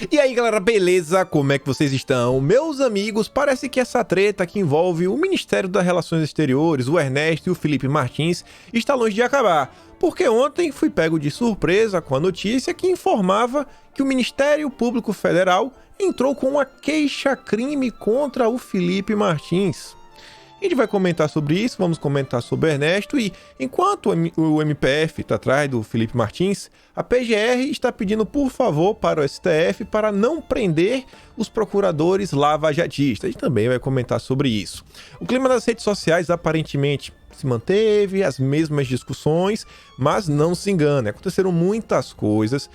E aí galera, beleza? Como é que vocês estão? Meus amigos, parece que essa treta que envolve o Ministério das Relações Exteriores, o Ernesto e o Felipe Martins, está longe de acabar. Porque ontem fui pego de surpresa com a notícia que informava que o Ministério Público Federal entrou com uma queixa-crime contra o Felipe Martins. A gente vai comentar sobre isso, vamos comentar sobre o Ernesto e, enquanto o MPF está atrás do Felipe Martins, a PGR está pedindo, por favor, para o STF para não prender os procuradores lava-jatistas. A gente também vai comentar sobre isso. O clima das redes sociais aparentemente se manteve, as mesmas discussões, mas não se engane, aconteceram muitas coisas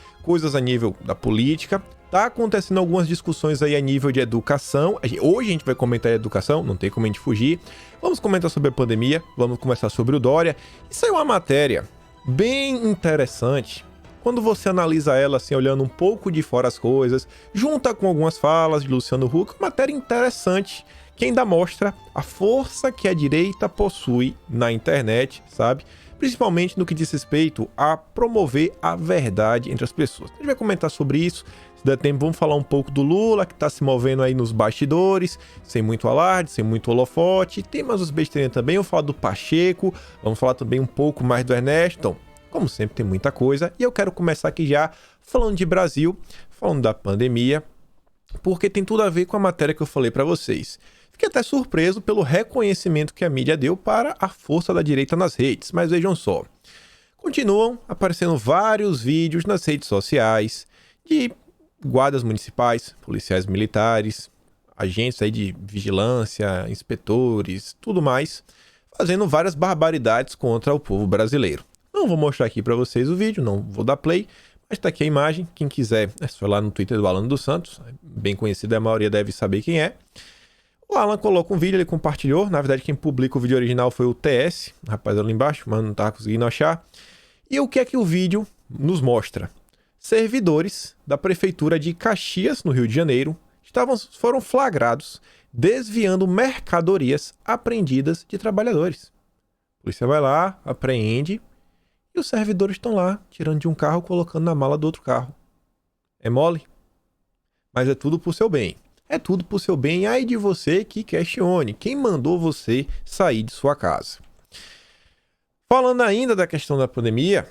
a nível da política. Tá acontecendo algumas discussões aí a nível de educação. Hoje a gente vai comentar a educação, não tem como a gente fugir. Vamos comentar sobre a pandemia, vamos conversar sobre o Dória. Isso é uma matéria bem interessante. Quando você analisa ela assim, olhando um pouco de fora as coisas, junta com algumas falas de Luciano Huck, uma matéria interessante que ainda mostra a força que a direita possui na internet, sabe? Principalmente no que diz respeito a promover a verdade entre as pessoas. A gente vai comentar sobre isso. Se der tempo, vamos falar um pouco do Lula, que está se movendo aí nos bastidores, sem muito alarde, sem muito holofote. Tem mais uns besteirinhas também, vamos falar do Pacheco, vamos falar também um pouco mais do Ernesto. Então, como sempre, tem muita coisa. E eu quero começar aqui já falando de Brasil, falando da pandemia, porque tem tudo a ver com a matéria que eu falei para vocês. Fiquei até surpreso pelo reconhecimento que a mídia deu para a força da direita nas redes, mas vejam só. Continuam aparecendo vários vídeos nas redes sociais de guardas municipais, policiais militares, agentes aí de vigilância, inspetores, tudo mais, fazendo várias barbaridades contra o povo brasileiro. Não vou mostrar aqui para vocês o vídeo, não vou dar play, mas tá aqui a imagem. Quem quiser, é só ir lá no Twitter do Alan dos Santos, bem conhecido, a maioria deve saber quem é. O Alan coloca um vídeo, ele compartilhou. Na verdade, quem publica o vídeo original foi o TS, o rapaz ali embaixo, mas não tá conseguindo achar. E o que é que o vídeo nos mostra? Servidores da Prefeitura de Caxias, no Rio de Janeiro, foram flagrados desviando mercadorias apreendidas de trabalhadores. A polícia vai lá, apreende, e os servidores estão lá, tirando de um carro, colocando na mala do outro carro. É mole? Mas é tudo por seu bem. É tudo por seu bem, ai de você que questione. Quem mandou você sair de sua casa? Falando ainda da questão da pandemia,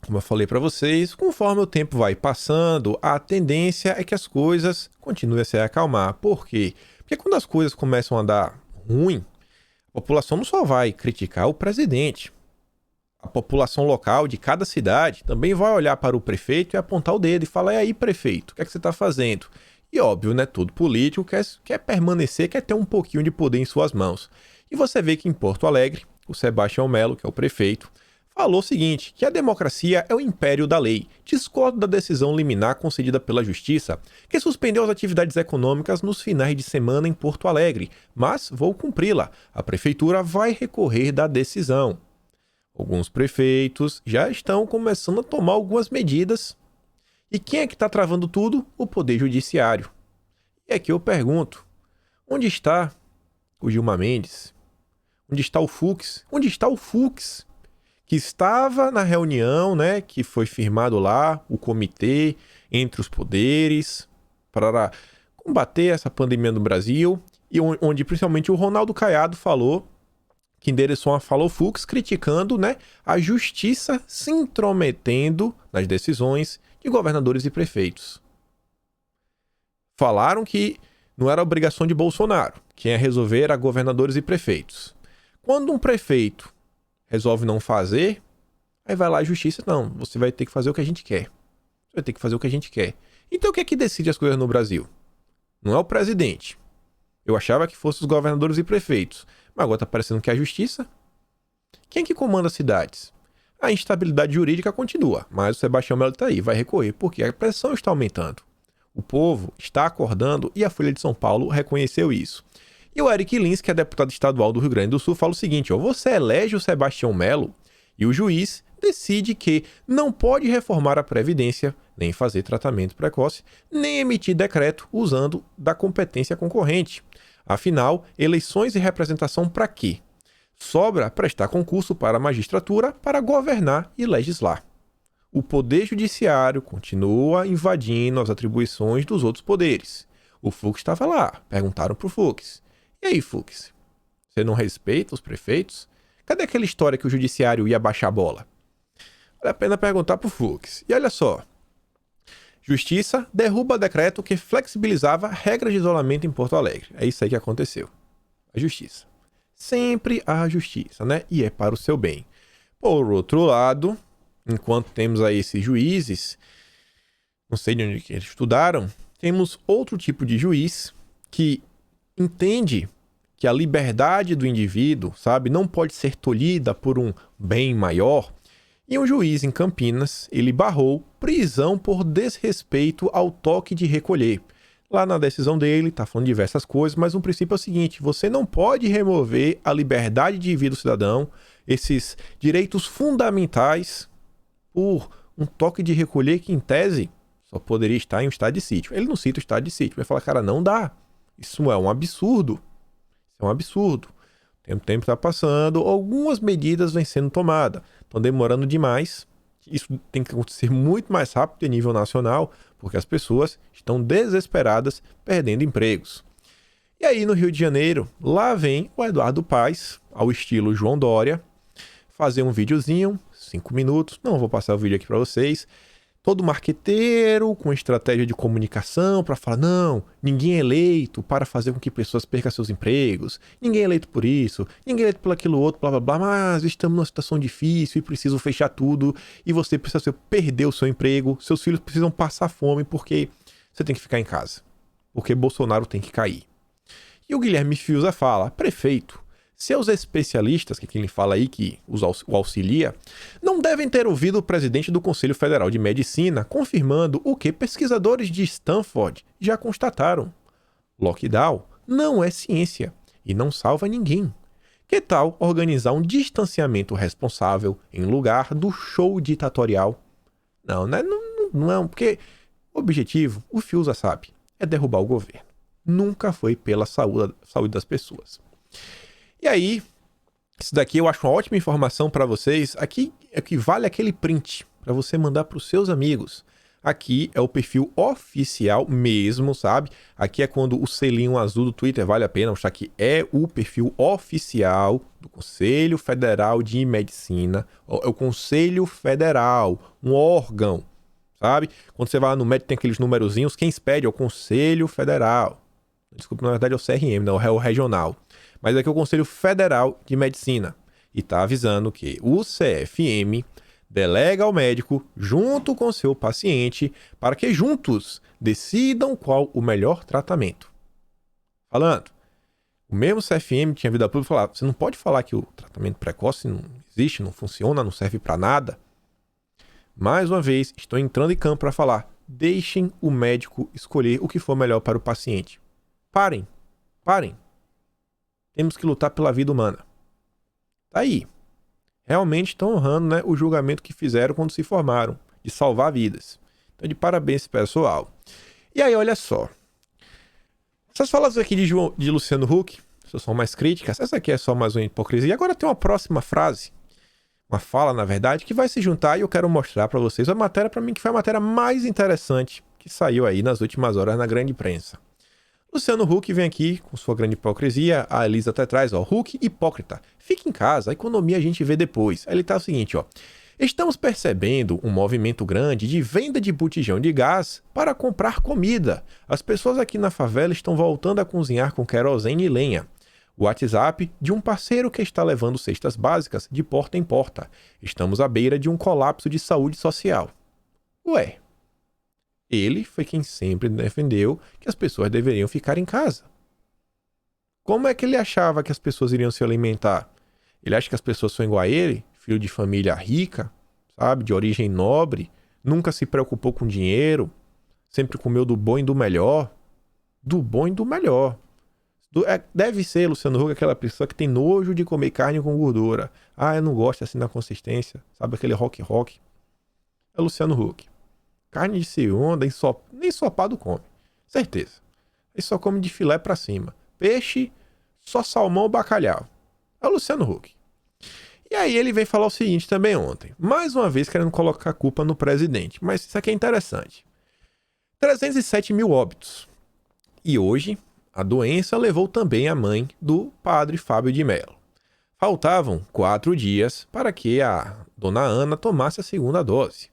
como eu falei para vocês, conforme o tempo vai passando, a tendência é que as coisas continuem a se acalmar. Por quê? Porque quando as coisas começam a dar ruim, a população não só vai criticar o presidente. A população local de cada cidade também vai olhar para o prefeito e apontar o dedo e falar: e aí, prefeito, o que é que você está fazendo? E óbvio, né, todo político quer permanecer, quer ter um pouquinho de poder em suas mãos. E você vê que em Porto Alegre, o Sebastião Melo, que é o prefeito, falou o seguinte, que a democracia é o império da lei. Discordo da decisão liminar concedida pela Justiça, que suspendeu as atividades econômicas nos finais de semana em Porto Alegre, mas vou cumpri-la. A prefeitura vai recorrer da decisão. Alguns prefeitos já estão começando a tomar algumas medidas. E quem é que está travando tudo? O Poder Judiciário. E aqui eu pergunto, onde está o Gilmar Mendes? Onde está o Fux? Onde está o Fux? Que estava na reunião, né, que foi firmado lá, o comitê entre os poderes, para combater essa pandemia no Brasil, e onde principalmente o Ronaldo Caiado falou, que endereçou uma fala ao Fux, criticando, né, a justiça se intrometendo nas decisões de governadores e prefeitos. Falaram que não era obrigação de Bolsonaro, quem ia resolver era governadores e prefeitos. Quando um prefeito resolve não fazer, aí vai lá a justiça, não, você vai ter que fazer o que a gente quer. Você vai ter que fazer o que a gente quer. Então o que é que decide as coisas no Brasil? Não é o presidente. Eu achava que fossem os governadores e prefeitos, mas agora está parecendo que é a justiça. Quem é que comanda as cidades? A instabilidade jurídica continua, mas o Sebastião Melo está aí, vai recorrer, porque a pressão está aumentando. O povo está acordando e a Folha de São Paulo reconheceu isso. E o Eric Lins, que é deputado estadual do Rio Grande do Sul, fala o seguinte, você elege o Sebastião Melo e o juiz decide que não pode reformar a Previdência, nem fazer tratamento precoce, nem emitir decreto usando da competência concorrente. Afinal, eleições e representação para quê? Sobra prestar concurso para a magistratura para governar e legislar. o poder judiciário continua invadindo as atribuições dos outros poderes. O Fux estava lá, perguntaram pro Fux. E aí, Fux, você não respeita os prefeitos? Cadê aquela história que o judiciário ia baixar a bola? Vale a pena perguntar pro Fux. E olha só, Justiça derruba decreto que flexibilizava regras de isolamento em Porto Alegre. É isso aí que aconteceu. A justiça. Sempre a justiça, né? E é para o seu bem. Por outro lado, enquanto temos aí esses juízes, não sei de onde eles estudaram, temos outro tipo de juiz que entende que a liberdade do indivíduo, sabe, não pode ser tolhida por um bem maior. E um juiz em Campinas, ele barrou prisão por desrespeito ao toque de recolher. Lá na decisão dele, tá falando diversas coisas, mas o princípio é o seguinte: você não pode remover a liberdade de vida do cidadão, esses direitos fundamentais, por um toque de recolher que, em tese, só poderia estar em um estado de sítio. Ele não cita o estado de sítio, vai falar, cara, não dá. Isso é um absurdo. Isso é um absurdo. O tempo está passando, algumas medidas vêm sendo tomadas. Estão demorando demais. Isso tem que acontecer muito mais rápido a nível nacional, porque as pessoas estão desesperadas, perdendo empregos. E aí, no Rio de Janeiro, lá vem o Eduardo Paes, ao estilo João Dória, fazer um videozinho, 5 minutos, não vou passar o vídeo aqui para vocês, todo marqueteiro com estratégia de comunicação para falar, não, ninguém é eleito para fazer com que pessoas percam seus empregos, ninguém é eleito por isso, ninguém é eleito por aquilo outro, blá blá blá, mas estamos numa situação difícil e preciso fechar tudo e você precisa perder o seu emprego, seus filhos precisam passar fome porque você tem que ficar em casa, porque Bolsonaro tem que cair. E o Guilherme Fiuza fala, prefeito, seus especialistas, que quem fala aí que o auxilia, não devem ter ouvido o presidente do Conselho Federal de Medicina confirmando o que pesquisadores de Stanford já constataram. Lockdown não é ciência e não salva ninguém. Que tal organizar um distanciamento responsável em lugar do show ditatorial? Não, né? Não, porque o objetivo, o Fiuza sabe, é derrubar o governo. Nunca foi pela saúde das pessoas. E aí, isso daqui eu acho uma ótima informação para vocês. Aqui equivale aquele print para você mandar para os seus amigos. Aqui é o perfil oficial mesmo, sabe? Aqui é quando o selinho azul do Twitter vale a pena mostrar que é o perfil oficial do Conselho Federal de Medicina. É o Conselho Federal, um órgão, sabe? Quando você vai lá no médico tem aqueles numerozinhos, quem expede é o Conselho Federal. Desculpa, na verdade é o CRM, não, é o regional. Mas aqui é o Conselho Federal de Medicina. E está avisando que o CFM delega ao médico, junto com seu paciente, para que juntos decidam qual o melhor tratamento. Falando, o mesmo CFM tinha vida pública falar, você não pode falar que o tratamento precoce não existe, não funciona, não serve para nada. Mais uma vez, estou entrando em campo para falar, deixem o médico escolher o que for melhor para o paciente. Parem. Temos que lutar pela vida humana. Tá aí. Realmente estão honrando, né, o julgamento que fizeram quando se formaram, de salvar vidas. Então, de parabéns, pessoal. E aí, olha só. Essas falas aqui de Luciano Huck são mais críticas. Essa aqui é só mais uma hipocrisia. Agora tem uma próxima frase, uma fala, na verdade, que vai se juntar e eu quero mostrar para vocês a matéria, para mim, que foi a matéria mais interessante que saiu aí nas últimas horas na grande imprensa. Luciano Huck vem aqui com sua grande hipocrisia, a Elisa até traz, ó, Huck hipócrita, fica em casa, a economia a gente vê depois. Aí ele tá o seguinte, ó, estamos percebendo um movimento grande de venda de botijão de gás para comprar comida. As pessoas aqui na favela estão voltando a cozinhar com querosene e lenha. O WhatsApp de um parceiro que está levando cestas básicas de porta em porta. Estamos à beira de um colapso de saúde social. Ué... Ele foi quem sempre defendeu que as pessoas deveriam ficar em casa. Como é que ele achava que as pessoas iriam se alimentar? Ele acha que as pessoas são igual a ele? Filho de família rica, sabe? De origem nobre, nunca se preocupou com dinheiro, sempre comeu do bom e do melhor. Do bom e do melhor. Deve ser, Luciano Huck, aquela pessoa que tem nojo de comer carne com gordura. Ah, eu não gosto assim da consistência. Sabe aquele rock? É Luciano Huck. Carne de segunda, nem ensopado come. Certeza. Ele só come de filé pra cima. Peixe, só salmão ou bacalhau. É o Luciano Huck. E aí ele vem falar o seguinte também ontem. Mais uma vez querendo colocar a culpa no presidente. Mas isso aqui é interessante. 307 mil óbitos. E hoje, a doença levou também a mãe do padre Fábio de Mello. Faltavam 4 dias para que a dona Ana tomasse a segunda dose.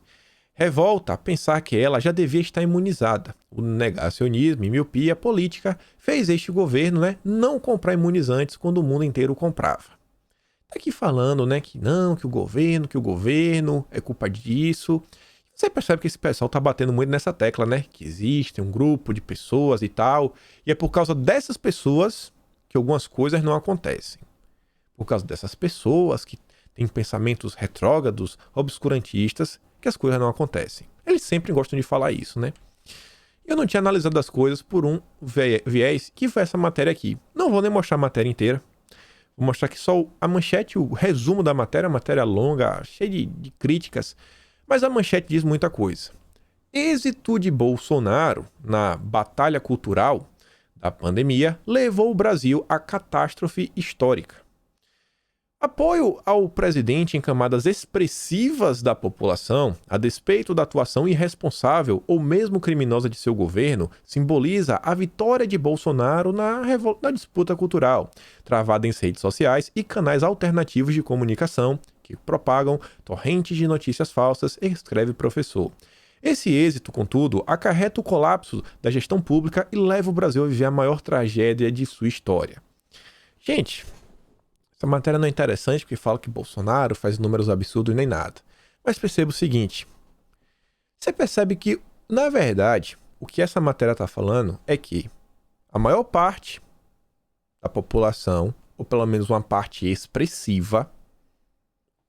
Revolta a pensar que ela já devia estar imunizada. O negacionismo e miopia política fez este governo, não comprar imunizantes quando o mundo inteiro comprava. Tá aqui falando, que não, que o governo é culpa disso. Você percebe que esse pessoal tá batendo muito nessa tecla, que existe um grupo de pessoas e tal, e é por causa dessas pessoas que algumas coisas não acontecem. Por causa dessas pessoas que têm pensamentos retrógrados, obscurantistas, que as coisas não acontecem. Eles sempre gostam de falar isso, Eu não tinha analisado as coisas por um viés que foi essa matéria aqui. Não vou nem mostrar a matéria inteira. Vou mostrar aqui só a manchete, o resumo da matéria, matéria longa, cheia de críticas, mas a manchete diz muita coisa. Êxito de Bolsonaro na batalha cultural da pandemia levou o Brasil à catástrofe histórica. Apoio ao presidente em camadas expressivas da população, a despeito da atuação irresponsável ou mesmo criminosa de seu governo, simboliza a vitória de Bolsonaro na disputa cultural, travada em redes sociais e canais alternativos de comunicação que propagam torrentes de notícias falsas, escreve o professor. Esse êxito, contudo, acarreta o colapso da gestão pública e leva o Brasil a viver a maior tragédia de sua história. Gente, essa matéria não é interessante porque fala que Bolsonaro faz números absurdos nem nada. Mas perceba o seguinte. Você percebe que, na verdade, o que essa matéria está falando é que a maior parte da população, ou pelo menos uma parte expressiva,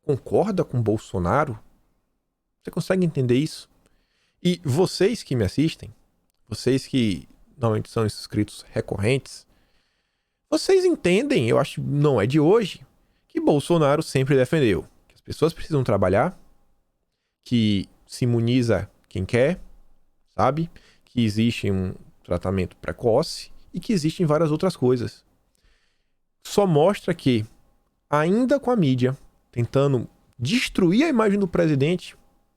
concorda com Bolsonaro? Você consegue entender isso? E vocês que me assistem, vocês que normalmente são inscritos recorrentes, vocês entendem, eu acho que não é de hoje, que Bolsonaro sempre defendeu que as pessoas precisam trabalhar, que se imuniza quem quer, sabe? Que existe um tratamento precoce e que existem várias outras coisas. Só mostra que, ainda com a mídia tentando destruir a imagem do presidente,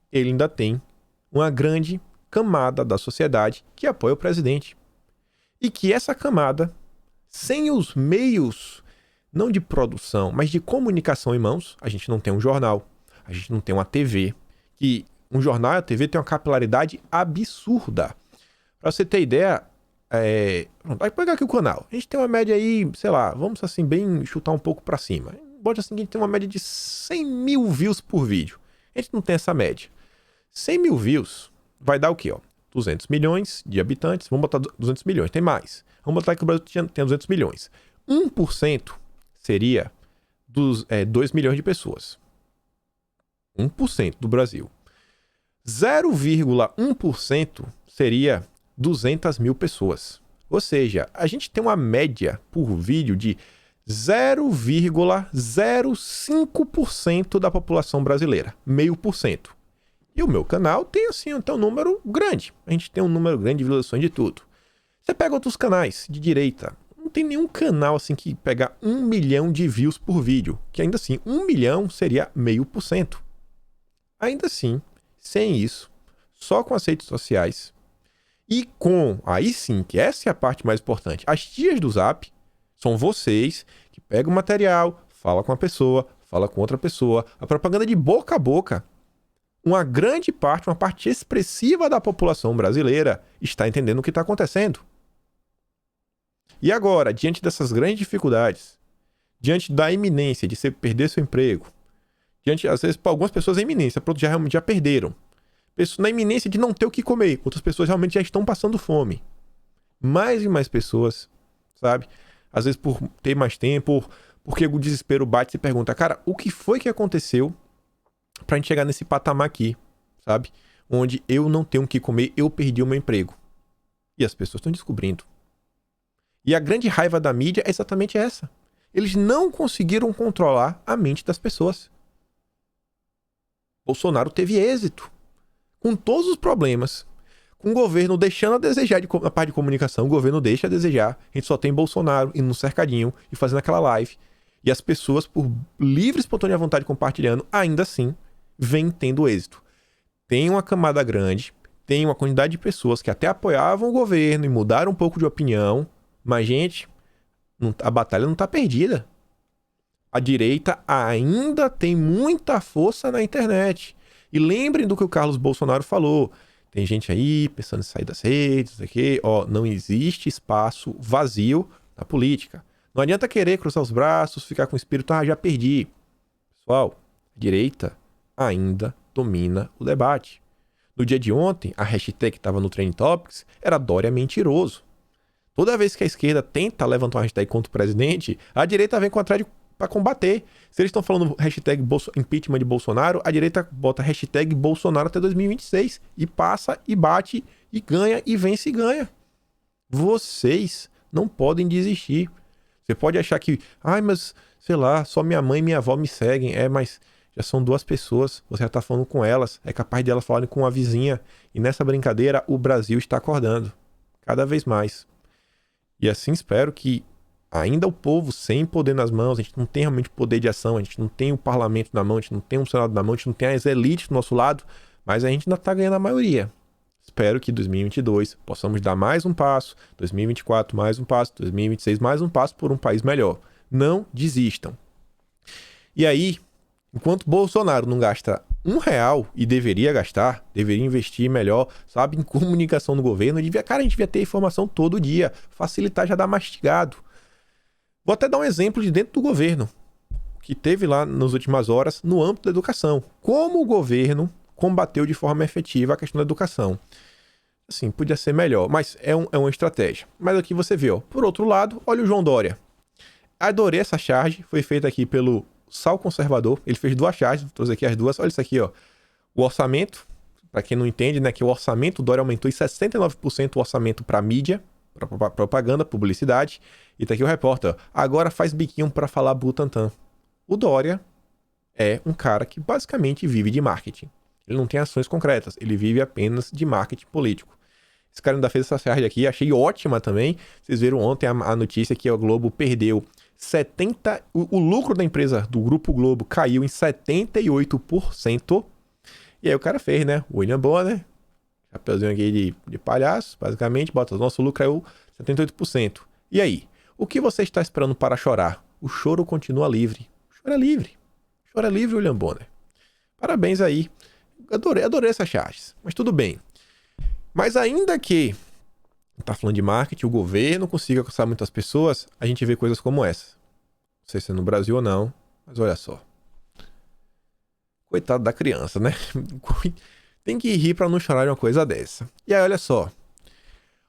ele ainda tem uma grande camada da sociedade que apoia o presidente. E que essa camada, sem os meios, não de produção, mas de comunicação em mãos, a gente não tem um jornal, a gente não tem uma TV, que um jornal e a TV tem uma capilaridade absurda. Para você ter ideia, vai pegar aqui o canal. A gente tem uma média aí, sei lá, vamos assim, bem chutar um pouco para cima. Bote assim que a gente tem uma média de 100 mil views por vídeo. A gente não tem essa média. 100 mil views vai dar o quê? 200 milhões de habitantes. Vamos botar 200 milhões, tem mais. Vamos botar que o Brasil tem 200 milhões. 1% seria 2 milhões de pessoas. 1% do Brasil. 0,1% seria 200 mil pessoas. Ou seja, a gente tem uma média por vídeo de 0,05% da população brasileira. 0,5%. E o meu canal tem assim um número grande. A gente tem um número grande de visualizações de tudo. Você pega outros canais de direita. Não tem nenhum canal assim que pega 1 milhão de views por vídeo. Que ainda assim, 1 milhão seria 0,5%. Ainda assim, sem isso, só com as redes sociais e com, aí sim, que essa é a parte mais importante, as tias do Zap são vocês que pegam o material, fala com uma pessoa, fala com outra pessoa, a propaganda de boca a boca. Uma grande parte, uma parte expressiva da população brasileira está entendendo o que está acontecendo. E agora, diante dessas grandes dificuldades, diante da iminência de você perder seu emprego, diante, às vezes, para algumas pessoas é iminência, para outros realmente já perderam. Na iminência de não ter o que comer, outras pessoas realmente já estão passando fome. Mais e mais pessoas, sabe? Às vezes por ter mais tempo, porque o desespero bate e se pergunta, cara, o que foi que aconteceu pra gente chegar nesse patamar aqui, sabe? Onde eu não tenho o que comer, eu perdi o meu emprego. E as pessoas estão descobrindo. E a grande raiva da mídia é exatamente essa. Eles não conseguiram controlar a mente das pessoas. Bolsonaro teve êxito. Com todos os problemas, com o governo deixando a desejar na parte de comunicação, o governo deixa a desejar. A gente só tem Bolsonaro indo no cercadinho e fazendo aquela live E as pessoas, por livre e espontânea vontade compartilhando, ainda assim, vêm tendo êxito. Tem uma camada grande, tem uma quantidade de pessoas que até apoiavam o governo e mudaram um pouco de opinião, mas, gente, a batalha não está perdida. A direita ainda tem muita força na internet. E lembrem do que o Carlos Bolsonaro falou. Tem gente aí pensando em sair das redes, aqui, não existe espaço vazio na política. Não adianta querer cruzar os braços, ficar com o espírito, já perdi. Pessoal, a direita ainda domina o debate. No dia de ontem, a hashtag que estava no Trending Topics era Dória mentiroso. Toda vez que a esquerda tenta levantar uma hashtag contra o presidente, a direita vem atrás para combater. Se eles estão falando hashtag impeachment de Bolsonaro, a direita bota hashtag Bolsonaro até 2026 e passa e bate e ganha e vence e ganha. Vocês não podem desistir. Você pode achar que, mas sei lá, só minha mãe e minha avó me seguem. Mas já são 2 pessoas, você já está falando com elas, é capaz de elas falarem com a vizinha. E nessa brincadeira, o Brasil está acordando cada vez mais. E assim espero que ainda o povo sem poder nas mãos, a gente não tem realmente poder de ação, a gente não tem o parlamento na mão, a gente não tem um Senado na mão, a gente não tem as elites do nosso lado, mas a gente ainda está ganhando a maioria. Espero que em 2022 possamos dar mais um passo, 2024 mais um passo, 2026 mais um passo por um país melhor. Não desistam. E aí, enquanto Bolsonaro não gasta R$1 e deveria gastar, deveria investir melhor, sabe, em comunicação no governo, a gente devia ter informação todo dia, facilitar já dar mastigado. Vou até dar um exemplo de dentro do governo, que teve lá nas últimas horas no âmbito da educação. Como o governo combateu de forma efetiva a questão da educação. Assim, podia ser melhor, mas é uma estratégia. Mas aqui você vê, por outro lado, olha o João Dória. Adorei essa charge, foi feita aqui pelo Sal Conservador, ele fez 2 charges, trouxe aqui as 2, olha isso aqui, o orçamento, para quem não entende, né, que o orçamento, o Dória aumentou em 69% o orçamento para mídia, para propaganda, publicidade, e tá aqui o repórter, agora faz biquinho para falar Butantan. O Dória é um cara que basicamente vive de marketing. Ele não tem ações concretas, ele vive apenas de marketing político. Esse cara ainda fez essa charge aqui, achei ótima também. Vocês viram ontem a notícia que a Globo perdeu 70%, o lucro da empresa do Grupo Globo caiu em 78%. E aí o cara fez, né? William Bonner, chapeuzinho aqui de palhaço, basicamente, bota o nosso lucro caiu 78%. E aí? O que você está esperando para chorar? O choro continua livre. O choro é livre. O choro é livre, William Bonner. Parabéns aí. Adorei essas charges, mas tudo bem. Mas ainda que tá falando de marketing, o governo consiga alcançar muitas pessoas, a gente vê coisas como essa. Não sei se é no Brasil ou não, mas olha só. Coitado da criança, né? Tem que rir para não chorar de uma coisa dessa. E aí, olha só.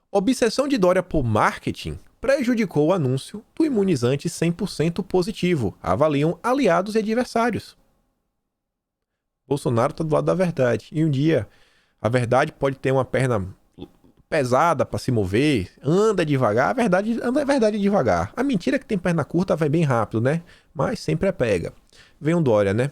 Obsessão de Dória por marketing prejudicou o anúncio do imunizante 100% positivo. Avaliam aliados e adversários. Bolsonaro tá do lado da verdade. E um dia, a verdade pode ter uma perna pesada para se mover, anda devagar, a verdade devagar. A mentira que tem perna curta vai bem rápido, né? Mas sempre é pega. Vem o Dória, né?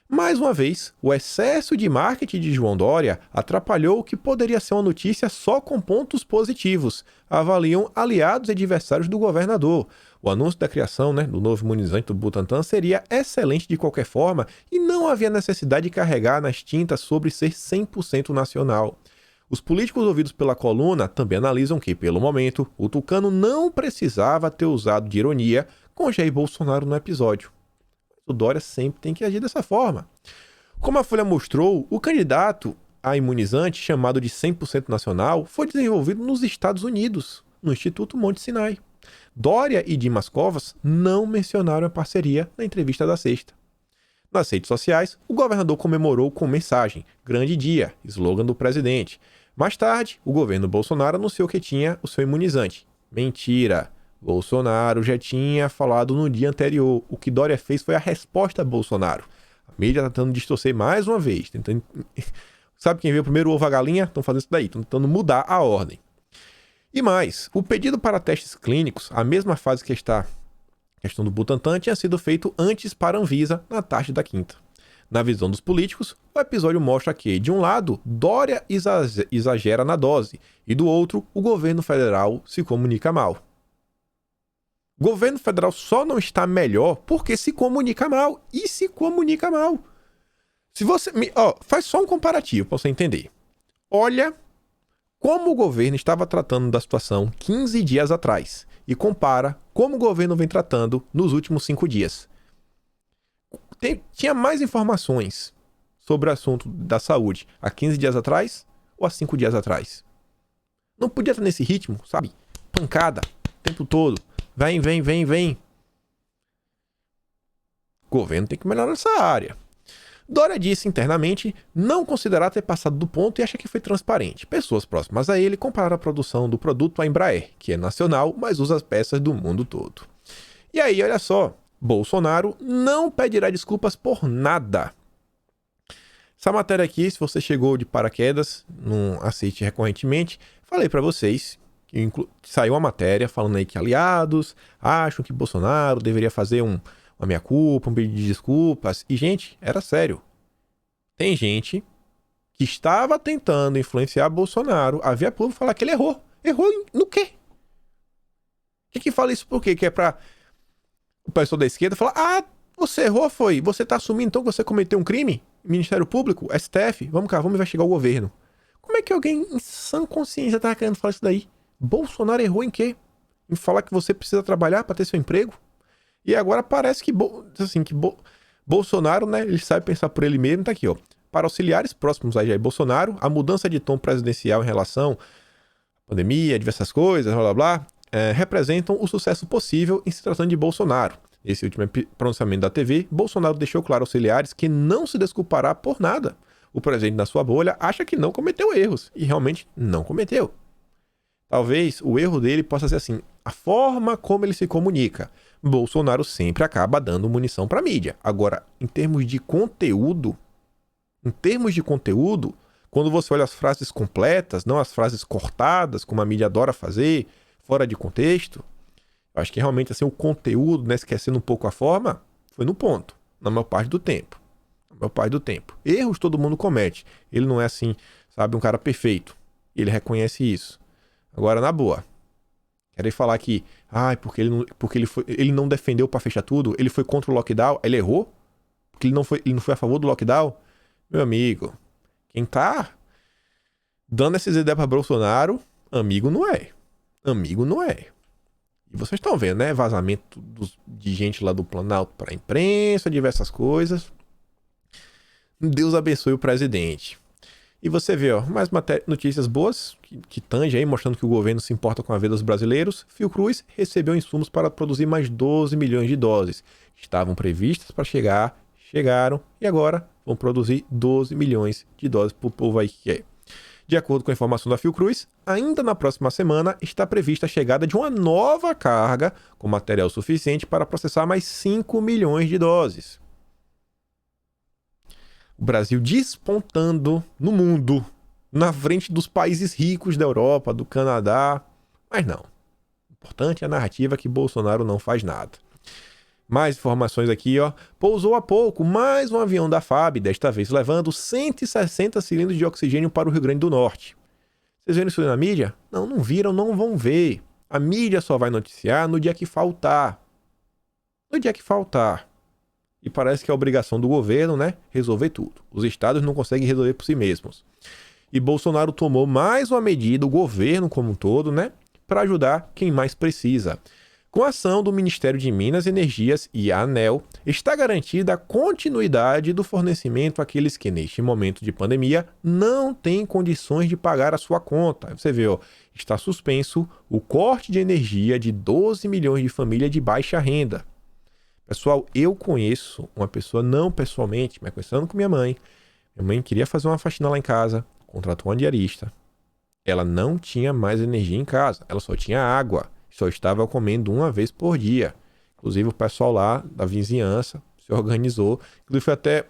Mais uma vez, o excesso de marketing de João Dória atrapalhou o que poderia ser uma notícia só com pontos positivos. Avaliam aliados e adversários do governador. O anúncio da criação, do novo imunizante do Butantan seria excelente de qualquer forma e não havia necessidade de carregar nas tintas sobre ser 100% nacional. Os políticos ouvidos pela coluna também analisam que, pelo momento, o tucano não precisava ter usado de ironia com Jair Bolsonaro no episódio. O Dória sempre tem que agir dessa forma. Como a Folha mostrou, o candidato a imunizante, chamado de 100% nacional, foi desenvolvido nos Estados Unidos, no Instituto Monte Sinai. Dória e Dimas Covas não mencionaram a parceria na entrevista da sexta. Nas redes sociais, o governador comemorou com mensagem "Grande dia", slogan do presidente. Mais tarde, o governo Bolsonaro anunciou que tinha o seu imunizante. Mentira! Bolsonaro já tinha falado no dia anterior. O que Dória fez foi a resposta a Bolsonaro. A mídia está tentando distorcer mais uma vez. Sabe quem veio primeiro, o ovo a galinha? Estão fazendo isso daí, estão tentando mudar a ordem. E mais, o pedido para testes clínicos, a mesma fase que está a questão do Butantan, tinha sido feito antes para a Anvisa na tarde da quinta. Na visão dos políticos, o episódio mostra que, de um lado, Dória exagera na dose, e do outro, o governo federal se comunica mal. O governo federal só não está melhor porque se comunica mal. E se comunica mal. Se você... faz só um comparativo para você entender. Olha como o governo estava tratando da situação 15 dias atrás e compara como o governo vem tratando nos últimos 5 dias. Tinha mais informações sobre o assunto da saúde há 15 dias atrás ou há 5 dias atrás. Não podia estar nesse ritmo, sabe? Pancada, o tempo todo. Vem. O governo tem que melhorar essa área. Dória disse internamente não considerar ter passado do ponto e acha que foi transparente. Pessoas próximas a ele compararam a produção do produto à Embraer, que é nacional, mas usa as peças do mundo todo. E aí, olha só, Bolsonaro não pedirá desculpas por nada. Essa matéria aqui, se você chegou de paraquedas, não assiste recorrentemente, falei para vocês que saiu uma matéria falando aí que aliados acham que Bolsonaro deveria fazer uma meia-culpa, um pedido de desculpas. E, gente, era sério. Tem gente que estava tentando influenciar Bolsonaro a via pública falar que ele errou. Errou no quê? O que fala isso por quê? Que é pra o pessoal da esquerda falar: ah, você errou, foi? Você tá assumindo então que você cometeu um crime? Ministério Público, STF, vamos investigar o governo. Como é que alguém em sã consciência tá querendo falar isso daí? Bolsonaro errou em quê? Em falar que você precisa trabalhar para ter seu emprego? E agora parece que, Bolsonaro, né, ele sabe pensar por ele mesmo, tá aqui, ó. Para auxiliares próximos a Jair Bolsonaro, a mudança de tom presidencial em relação à pandemia, diversas coisas, blá blá blá, representam o sucesso possível em se tratando de Bolsonaro. Esse último pronunciamento da TV, Bolsonaro deixou claro aos auxiliares que não se desculpará por nada. O presidente na sua bolha acha que não cometeu erros, e realmente não cometeu. Talvez o erro dele possa ser assim, a forma como ele se comunica. Bolsonaro sempre acaba dando munição para a mídia. Agora, em termos de conteúdo, quando você olha as frases completas, não as frases cortadas, como a mídia adora fazer, fora de contexto, eu acho que realmente assim, o conteúdo, né, esquecendo um pouco a forma, foi no ponto, na maior parte do tempo. Erros todo mundo comete. Ele não é assim, sabe, um cara perfeito. Ele reconhece isso. Agora, na boa, querem falar que porque ele não defendeu para fechar tudo, ele foi contra o lockdown, ele errou? Porque ele não foi a favor do lockdown? Meu amigo, quem tá dando essas ideias para Bolsonaro, amigo não é. E vocês estão vendo, né? Vazamento de gente lá do Planalto para a imprensa, diversas coisas. Deus abençoe o presidente. E você vê, ó, mais notícias boas que tangem aí, mostrando que o governo se importa com a vida dos brasileiros. Fiocruz recebeu insumos para produzir mais 12 milhões de doses. Estavam previstas para chegaram e agora vão produzir 12 milhões de doses para o povo aí que quer. De acordo com a informação da Fiocruz, ainda na próxima semana está prevista a chegada de uma nova carga com material suficiente para processar mais 5 milhões de doses. O Brasil despontando no mundo, na frente dos países ricos da Europa, do Canadá. Mas não. O importante é a narrativa que Bolsonaro não faz nada. Mais informações aqui, ó. Pousou há pouco mais um avião da FAB, desta vez levando 160 cilindros de oxigênio para o Rio Grande do Norte. Vocês viram isso na mídia? Não viram, não vão ver. A mídia só vai noticiar no dia que faltar. E parece que é a obrigação do governo, né, resolver tudo. Os estados não conseguem resolver por si mesmos. E Bolsonaro tomou mais uma medida, o governo como um todo, né, para ajudar quem mais precisa. Com a ação do Ministério de Minas e Energias e a ANEEL, está garantida a continuidade do fornecimento àqueles que, neste momento de pandemia, não têm condições de pagar a sua conta. Você vê, ó, está suspenso o corte de energia de 12 milhões de famílias de baixa renda. Pessoal, eu conheço uma pessoa, não pessoalmente, mas conversando com minha mãe. Minha mãe queria fazer uma faxina lá em casa, contratou uma diarista. Ela não tinha mais energia em casa, ela só tinha água. Só estava comendo uma vez por dia. Inclusive o pessoal lá da vizinhança se organizou. Inclusive foi até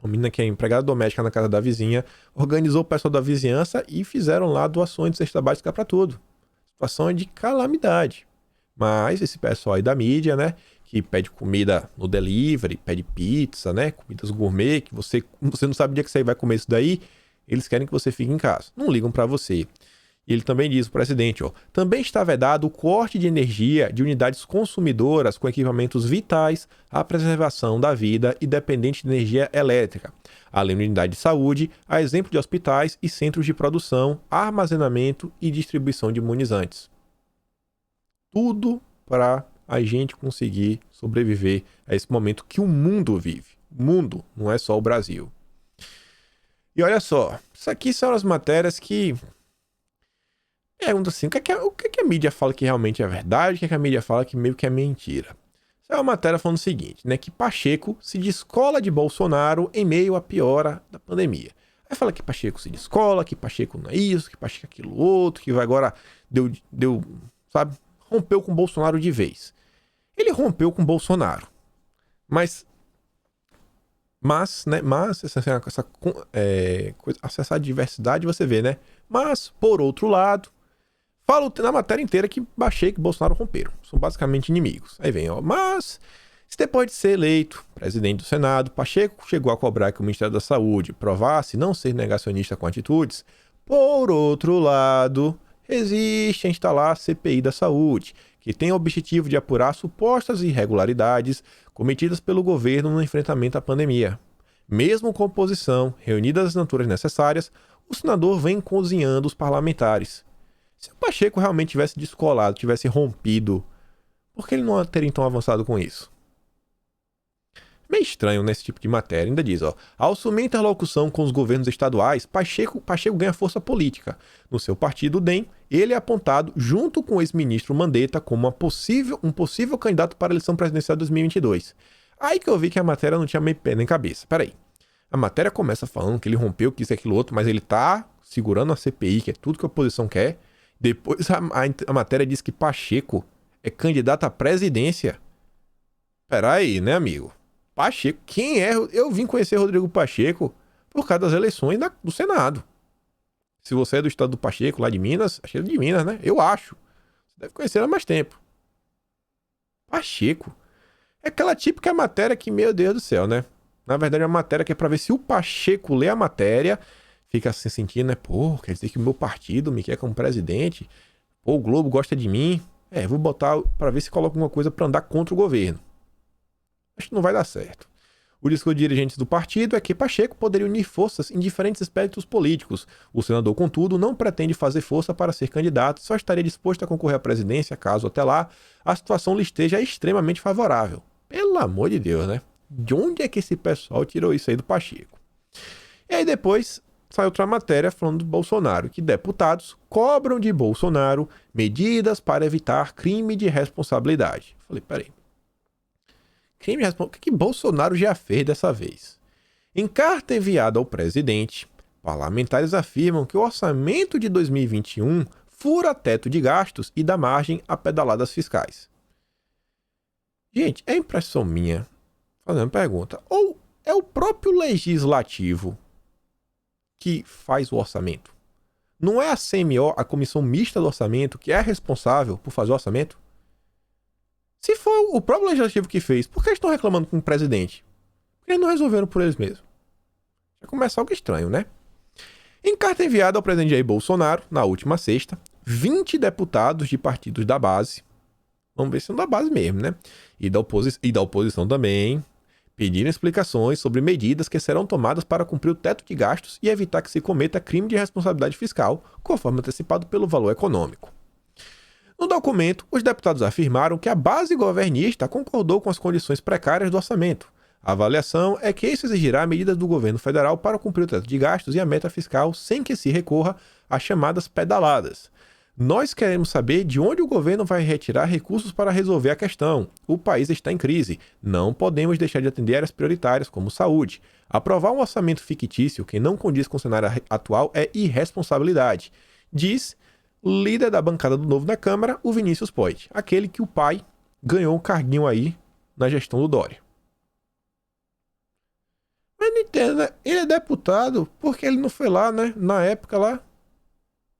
uma menina que é empregada doméstica na casa da vizinha, organizou o pessoal da vizinhança e fizeram lá doações de cesta básica para tudo. A situação é de calamidade. Mas esse pessoal aí da mídia, né, que pede comida no delivery, pede pizza, né, comidas gourmet, que você não sabe o dia que você vai comer isso daí, eles querem que você fique em casa. Não ligam para você. E ele também diz, o presidente, também está vedado o corte de energia de unidades consumidoras com equipamentos vitais à preservação da vida e dependente de energia elétrica, além de unidades de saúde, a exemplo de hospitais e centros de produção, armazenamento e distribuição de imunizantes. Tudo para a gente conseguir sobreviver a esse momento que o mundo vive. O mundo, não é só o Brasil. E olha só, isso aqui são as matérias que... assim, o que a mídia fala que realmente é verdade, o que a mídia fala que meio que é mentira. Isso é uma matéria falando o seguinte, né? Que Pacheco se descola de Bolsonaro em meio à piora da pandemia. Aí fala que Pacheco se descola, que Pacheco não é isso, que Pacheco é aquilo outro, que vai agora sabe, rompeu com Bolsonaro de vez. Ele rompeu com Bolsonaro. Mas acessar a diversidade você vê, né? Mas, por outro lado, falo na matéria inteira que Pacheco e Bolsonaro romperam. São basicamente inimigos. Aí vem, mas se depois de ser eleito presidente do Senado, Pacheco chegou a cobrar que o Ministério da Saúde provasse não ser negacionista com atitudes, por outro lado, resiste a instalar a CPI da Saúde, que tem o objetivo de apurar supostas irregularidades cometidas pelo governo no enfrentamento à pandemia. Mesmo com a oposição, reunidas as assinaturas necessárias, o senador vem cozinhando os parlamentares. Se o Pacheco realmente tivesse descolado, tivesse rompido, por que ele não teria então avançado com isso? Meio estranho nesse tipo de matéria. Ainda diz, ao assumir interlocução com os governos estaduais, Pacheco ganha força política. No seu partido, o DEM, ele é apontado, junto com o ex-ministro Mandetta, como um possível candidato para a eleição presidencial de 2022. Aí que eu vi que a matéria não tinha meio pé nem cabeça. Peraí. A matéria começa falando que ele rompeu, que isso e aquilo outro, mas ele tá segurando a CPI, que é tudo que a oposição quer. Depois a matéria diz que Pacheco é candidato à presidência. Peraí, né, amigo? Pacheco, quem é? Eu vim conhecer Rodrigo Pacheco por causa das eleições do Senado. Se você é do estado do Pacheco, lá de Minas, acho que é de Minas, né? Eu acho. Você deve conhecer há mais tempo. Pacheco. É aquela típica matéria que, meu Deus do céu, né? Na verdade, é uma matéria que é pra ver se o Pacheco lê a matéria, fica se sentindo, né? Pô, quer dizer que o meu partido me quer como presidente. Pô, o Globo gosta de mim. Vou botar pra ver se coloca alguma coisa pra andar contra o governo. Acho que não vai dar certo. O discurso de dirigentes do partido é que Pacheco poderia unir forças em diferentes espectros políticos. O senador, contudo, não pretende fazer força para ser candidato, só estaria disposto a concorrer à presidência caso até lá a situação lhe esteja extremamente favorável. Pelo amor de Deus, né? De onde é que esse pessoal tirou isso aí do Pacheco? E aí depois sai outra matéria falando do Bolsonaro, que deputados cobram de Bolsonaro medidas para evitar crime de responsabilidade. Falei, peraí. O que Bolsonaro já fez dessa vez? Em carta enviada ao presidente, parlamentares afirmam que o orçamento de 2021 fura teto de gastos e dá margem a pedaladas fiscais. Gente, é impressão minha, fazendo uma pergunta, ou é o próprio legislativo que faz o orçamento? Não é a CMO, a Comissão Mista do Orçamento, que é responsável por fazer o orçamento? Se for o próprio legislativo que fez, por que eles estão reclamando com o presidente? Porque eles não resolveram por eles mesmos. Já começa algo estranho, né? Em carta enviada ao presidente Jair Bolsonaro, na última sexta, 20 deputados de partidos da base, vamos ver se são da base mesmo, né? E da oposição também, pediram explicações sobre medidas que serão tomadas para cumprir o teto de gastos e evitar que se cometa crime de responsabilidade fiscal, conforme antecipado pelo valor econômico. No documento, os deputados afirmaram que a base governista concordou com as condições precárias do orçamento. A avaliação é que isso exigirá medidas do governo federal para cumprir o teto de gastos e a meta fiscal sem que se recorra às chamadas pedaladas. Nós queremos saber de onde o governo vai retirar recursos para resolver a questão. O país está em crise. Não podemos deixar de atender áreas prioritárias como saúde. Aprovar um orçamento fictício que não condiz com o cenário atual é irresponsabilidade, diz líder da bancada do Novo na Câmara, o Vinícius Poit, aquele que o pai ganhou um carguinho aí na gestão do Dória. Mas não entendo, né? Ele é deputado, porque ele não foi lá, né? Na época lá.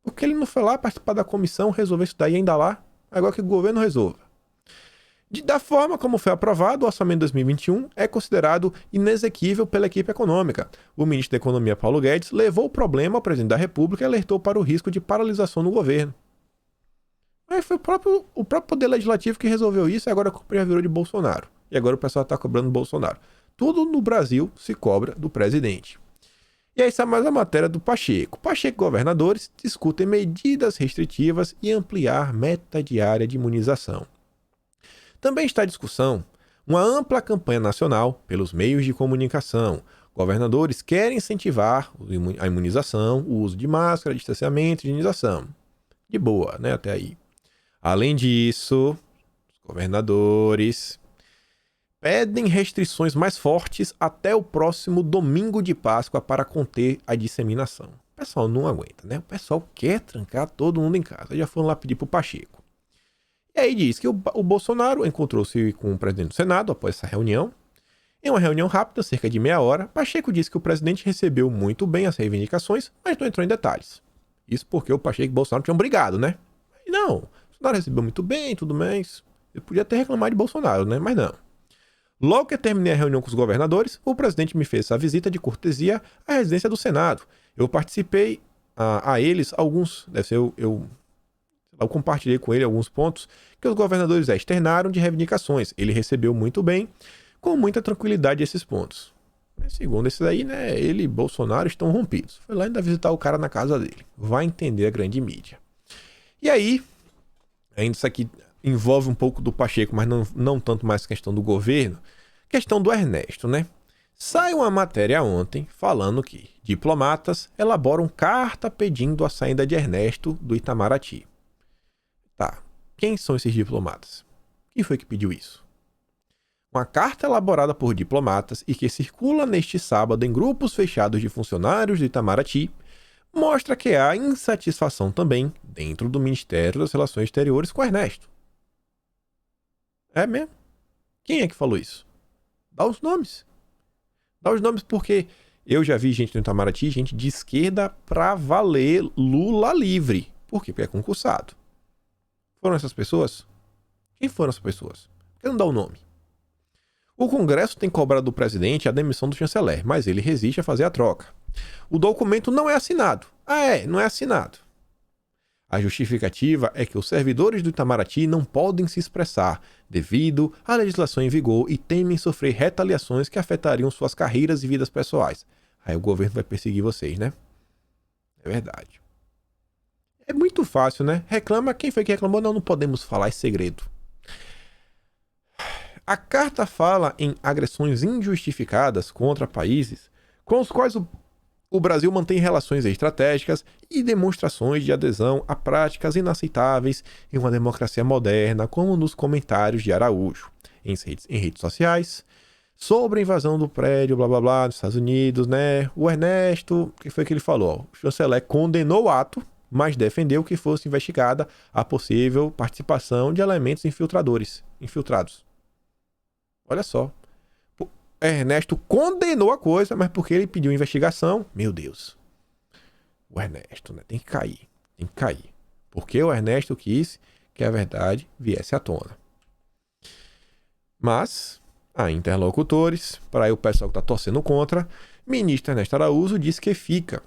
Porque ele não foi lá participar da comissão, resolver isso daí ainda lá. Agora que o governo resolva. Da forma como foi aprovado, o orçamento de 2021 é considerado inexequível pela equipe econômica. O ministro da Economia, Paulo Guedes, levou o problema ao presidente da República e alertou para o risco de paralisação no governo. Mas foi o próprio Poder Legislativo que resolveu isso e agora a culpa já virou de Bolsonaro. E agora o pessoal está cobrando Bolsonaro. Tudo no Brasil se cobra do presidente. E aí está mais a matéria do Pacheco. Pacheco e governadores discutem medidas restritivas e ampliar meta diária de imunização. Também está em discussão uma ampla campanha nacional pelos meios de comunicação. Governadores querem incentivar a imunização, o uso de máscara, distanciamento e higienização. De boa, né? Até aí. Além disso, os governadores pedem restrições mais fortes até o próximo domingo de Páscoa para conter a disseminação. O pessoal não aguenta, né? O pessoal quer trancar todo mundo em casa. Já foram lá pedir pro Pacheco. E aí diz que o Bolsonaro encontrou-se com o presidente do Senado após essa reunião. Em uma reunião rápida, cerca de meia hora, Pacheco disse que o presidente recebeu muito bem as reivindicações, mas não entrou em detalhes. Isso porque o Pacheco e o Bolsonaro tinham brigado, né? E não, o Bolsonaro recebeu muito bem, tudo mais. Ele podia ter reclamado de Bolsonaro, né? Mas não. Logo que eu terminei a reunião com os governadores, o presidente me fez essa visita de cortesia à residência do Senado. Eu participei a eles alguns... Deve ser eu compartilhei com ele alguns pontos que os governadores externaram de reivindicações. Ele recebeu muito bem, com muita tranquilidade esses pontos. Mas, segundo esses aí, né, ele e Bolsonaro estão rompidos. Foi lá ainda visitar o cara na casa dele. Vai entender a grande mídia. E aí, ainda isso aqui envolve um pouco do Pacheco, mas não tanto mais questão do governo, questão do Ernesto, né? Sai uma matéria ontem falando que diplomatas elaboram carta pedindo a saída de Ernesto do Itamaraty. Tá, quem são esses diplomatas? Quem foi que pediu isso? Uma carta elaborada por diplomatas e que circula neste sábado em grupos fechados de funcionários do Itamaraty mostra que há insatisfação também dentro do Ministério das Relações Exteriores com Ernesto. É mesmo? Quem é que falou isso? Dá os nomes. Dá os nomes porque eu já vi gente no Itamaraty, gente de esquerda pra valer, Lula livre. Por quê? Porque é concursado. Foram essas pessoas? Quem foram essas pessoas? Por que não dá o nome? O Congresso tem cobrado do presidente a demissão do chanceler, mas ele resiste a fazer a troca. O documento não é assinado. Não é assinado. A justificativa é que os servidores do Itamaraty não podem se expressar devido à legislação em vigor e temem sofrer retaliações que afetariam suas carreiras e vidas pessoais. Aí o governo vai perseguir vocês, né? É verdade. É muito fácil, né? Reclama, quem foi que reclamou? Não podemos falar, é segredo. A carta fala em agressões injustificadas contra países com os quais o Brasil mantém relações estratégicas e demonstrações de adesão a práticas inaceitáveis em uma democracia moderna, como nos comentários de Araújo, em redes sociais, sobre a invasão do prédio, blá blá blá, dos Estados Unidos, né? O Ernesto, o que foi que ele falou? O chanceler condenou o ato, mas defendeu que fosse investigada a possível participação de elementos infiltrados. Olha só. Ernesto condenou a coisa, mas porque ele pediu investigação, meu Deus. O Ernesto, né? Tem que cair. Porque o Ernesto quis que a verdade viesse à tona. Mas há interlocutores, para aí o pessoal que está torcendo contra, ministro Ernesto Araújo disse que fica.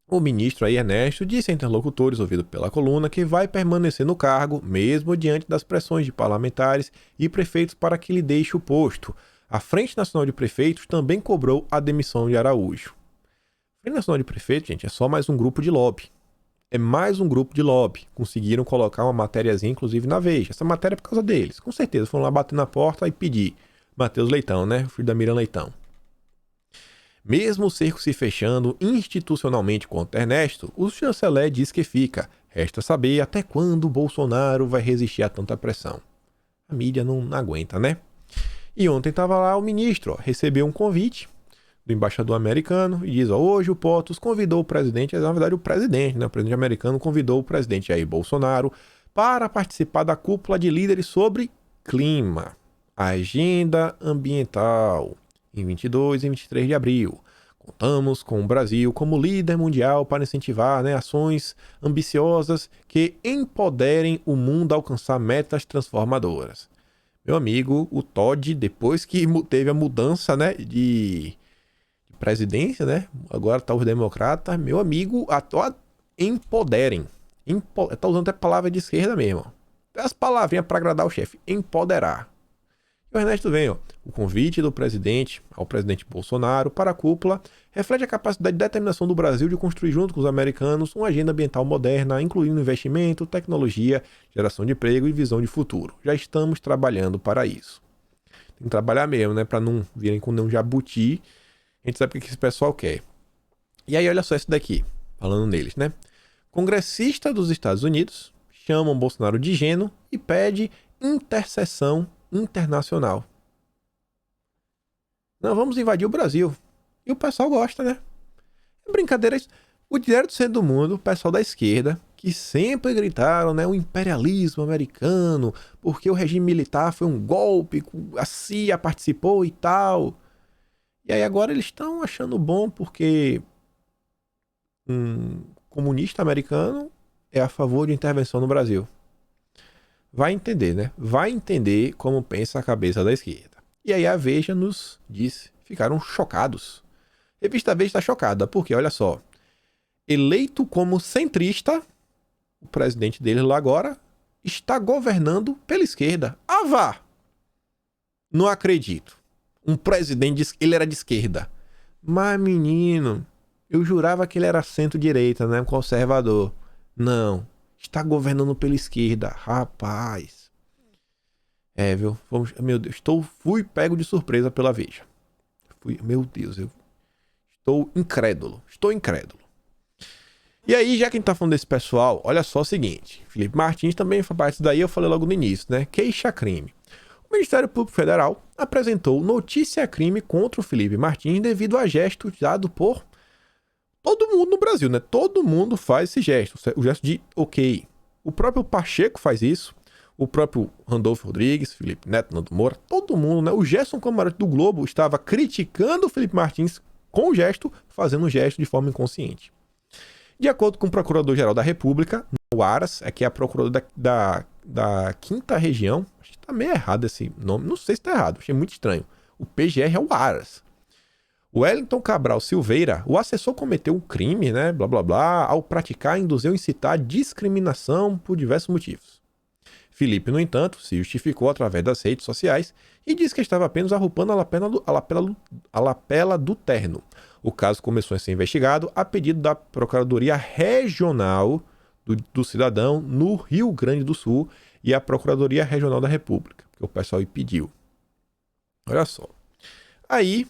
O ministro aí, Ernesto, disse a interlocutores ouvido pela coluna que vai permanecer no cargo, mesmo diante das pressões de parlamentares e prefeitos para que lhe deixe o posto. A Frente Nacional de Prefeitos também cobrou a demissão de Araújo. A Frente Nacional de Prefeitos, gente, é só mais um grupo de lobby. É mais um grupo de lobby. Conseguiram colocar uma matériazinha, inclusive, na Veja. Essa matéria é por causa deles. Com certeza, foram lá bater na porta e pedir. Matheus Leitão, né? O filho da Miriam Leitão. Mesmo o cerco se fechando institucionalmente contra Ernesto, o chanceler diz que fica. Resta saber até quando o Bolsonaro vai resistir a tanta pressão. A mídia não aguenta, né? E ontem estava lá o ministro, recebeu um convite do embaixador americano e diz, hoje o POTUS convidou o presidente, na verdade o presidente, né? O presidente americano convidou o presidente Jair Bolsonaro para participar da cúpula de líderes sobre clima, agenda ambiental, em 22 e 23 de abril. Contamos com o Brasil como líder mundial para incentivar, né, ações ambiciosas que empoderem o mundo a alcançar metas transformadoras. Meu amigo, o Todd, depois que teve a mudança, né, de presidência, né, agora tá os democratas, meu amigo, empoderem. Tá usando até palavra de esquerda mesmo. As palavrinhas para agradar o chefe. Empoderar. E o Ernesto vem, ó. O convite do presidente ao presidente Bolsonaro para a cúpula reflete a capacidade de determinação do Brasil de construir junto com os americanos uma agenda ambiental moderna, incluindo investimento, tecnologia, geração de emprego e visão de futuro. Já estamos trabalhando para isso. Tem que trabalhar mesmo, né? Para não virem com nenhum jabuti. A gente sabe o que esse pessoal quer. E aí, olha só isso daqui, falando neles, né? Congressista dos Estados Unidos chamam Bolsonaro de gênio e pede intercessão internacional. Não, vamos invadir o Brasil. E o pessoal gosta, né? É brincadeira isso. O direto do centro do mundo, o pessoal da esquerda, que sempre gritaram, né? O imperialismo americano, porque o regime militar foi um golpe, a CIA participou e tal. E aí agora eles estão achando bom porque um comunista americano é a favor de intervenção no Brasil. Vai entender, né? Vai entender como pensa a cabeça da esquerda. E aí a Veja nos disse, ficaram chocados. A revista Veja está chocada, porque, olha só, eleito como centrista, o presidente dele lá agora está governando pela esquerda. Ah, vá! Não acredito. Um presidente, ele era de esquerda. Mas, menino, eu jurava que ele era centro-direita, né? Um conservador. Não. Está governando pela esquerda. Rapaz. É, viu? Meu Deus, fui pego de surpresa pela Veja. Meu Deus, eu estou incrédulo. E aí, já que a gente tá falando desse pessoal, olha só o seguinte. Felipe Martins também foi parte daí, eu falei logo no início, né? Queixa-crime. O Ministério Público Federal apresentou notícia-crime contra o Felipe Martins devido a gesto dado por todo mundo no Brasil, né? Todo mundo faz esse gesto, o gesto de ok. O próprio Pacheco faz isso, o próprio Randolfo Rodrigues, Felipe Neto, Nando Moura, todo mundo, né? O Gerson Camarote do Globo estava criticando o Felipe Martins com o gesto, fazendo um gesto de forma inconsciente. De acordo com o Procurador-Geral da República, o Aras, que é a procuradora da 5ª região, acho que tá meio errado esse nome, não sei se tá errado, achei muito estranho. O PGR é o Aras. O Wellington Cabral Silveira, o assessor cometeu um crime, né, blá blá blá, ao praticar, induzir ou incitar discriminação por diversos motivos. Felipe, no entanto, se justificou através das redes sociais e disse que estava apenas arrupando a lapela do terno. O caso começou a ser investigado a pedido da Procuradoria Regional do Cidadão no Rio Grande do Sul e a Procuradoria Regional da República, que o pessoal pediu. Olha só. Aí,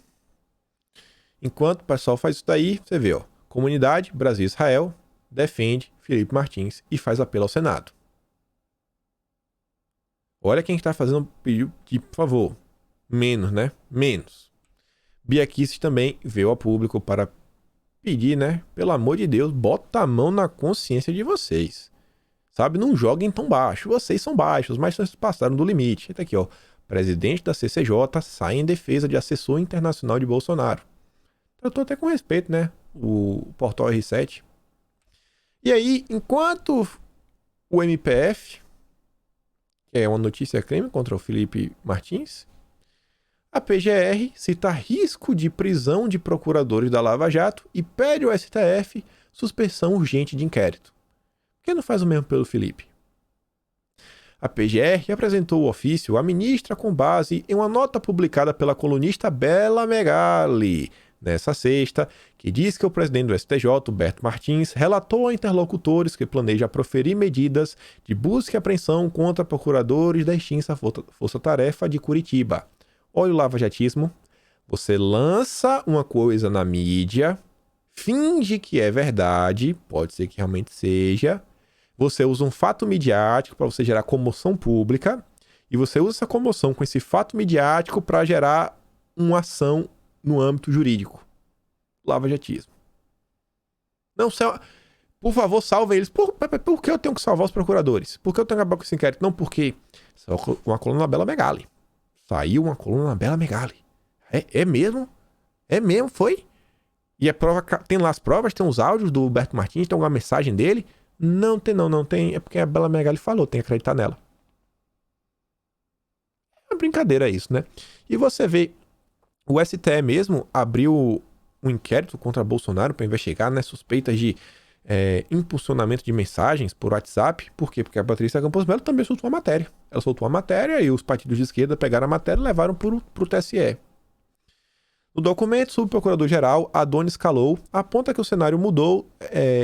enquanto o pessoal faz isso daí, você vê, ó, Comunidade Brasil Israel defende Felipe Martins e faz apelo ao Senado. Olha quem está fazendo pedido de, por favor, menos, né? Menos. Bia Kicis também veio ao público para pedir, né? Pelo amor de Deus, bota a mão na consciência de vocês. Sabe? Não joguem tão baixo. Vocês são baixos, mas vocês passaram do limite. Eita aqui, ó. Presidente da CCJ sai em defesa de assessor internacional de Bolsonaro. Tratou até com respeito, né? O portal R7. E aí, enquanto o MPF, que é uma notícia-crime contra o Felipe Martins, a PGR cita risco de prisão de procuradores da Lava Jato e pede ao STF suspensão urgente de inquérito. Por que não faz o mesmo pelo Felipe? A PGR apresentou o ofício à ministra com base em uma nota publicada pela colunista Bela Megali nessa sexta, que diz que o presidente do STJ, Humberto Martins, relatou a interlocutores que planeja proferir medidas de busca e apreensão contra procuradores da extinta Força-Tarefa de Curitiba. Olha o lavajatismo. Você lança uma coisa na mídia, finge que é verdade, pode ser que realmente seja. Você usa um fato midiático para você gerar comoção pública e você usa essa comoção com esse fato midiático para gerar uma ação no âmbito jurídico. Lavajatismo. Não, por favor, salve eles. Por que eu tenho que salvar os procuradores? Por que eu tenho que acabar com esse inquérito? Não, porque uma coluna na Bela Megali. Saiu uma coluna na Bela Megali. É mesmo? É mesmo, foi? E a prova, tem lá as provas, tem os áudios do Humberto Martins, tem alguma mensagem dele? Não tem. É porque a Bela Megali falou, tem que acreditar nela. brincadeira isso, né? E você vê, o STE mesmo abriu um inquérito contra Bolsonaro para investigar, né, suspeitas de impulsionamento de mensagens por WhatsApp. Por quê? Porque a Patrícia Campos Melo também soltou uma matéria. Ela soltou uma matéria e os partidos de esquerda pegaram a matéria e levaram para o TSE. No documento, o subprocurador-geral Adonis Calou aponta que o cenário mudou,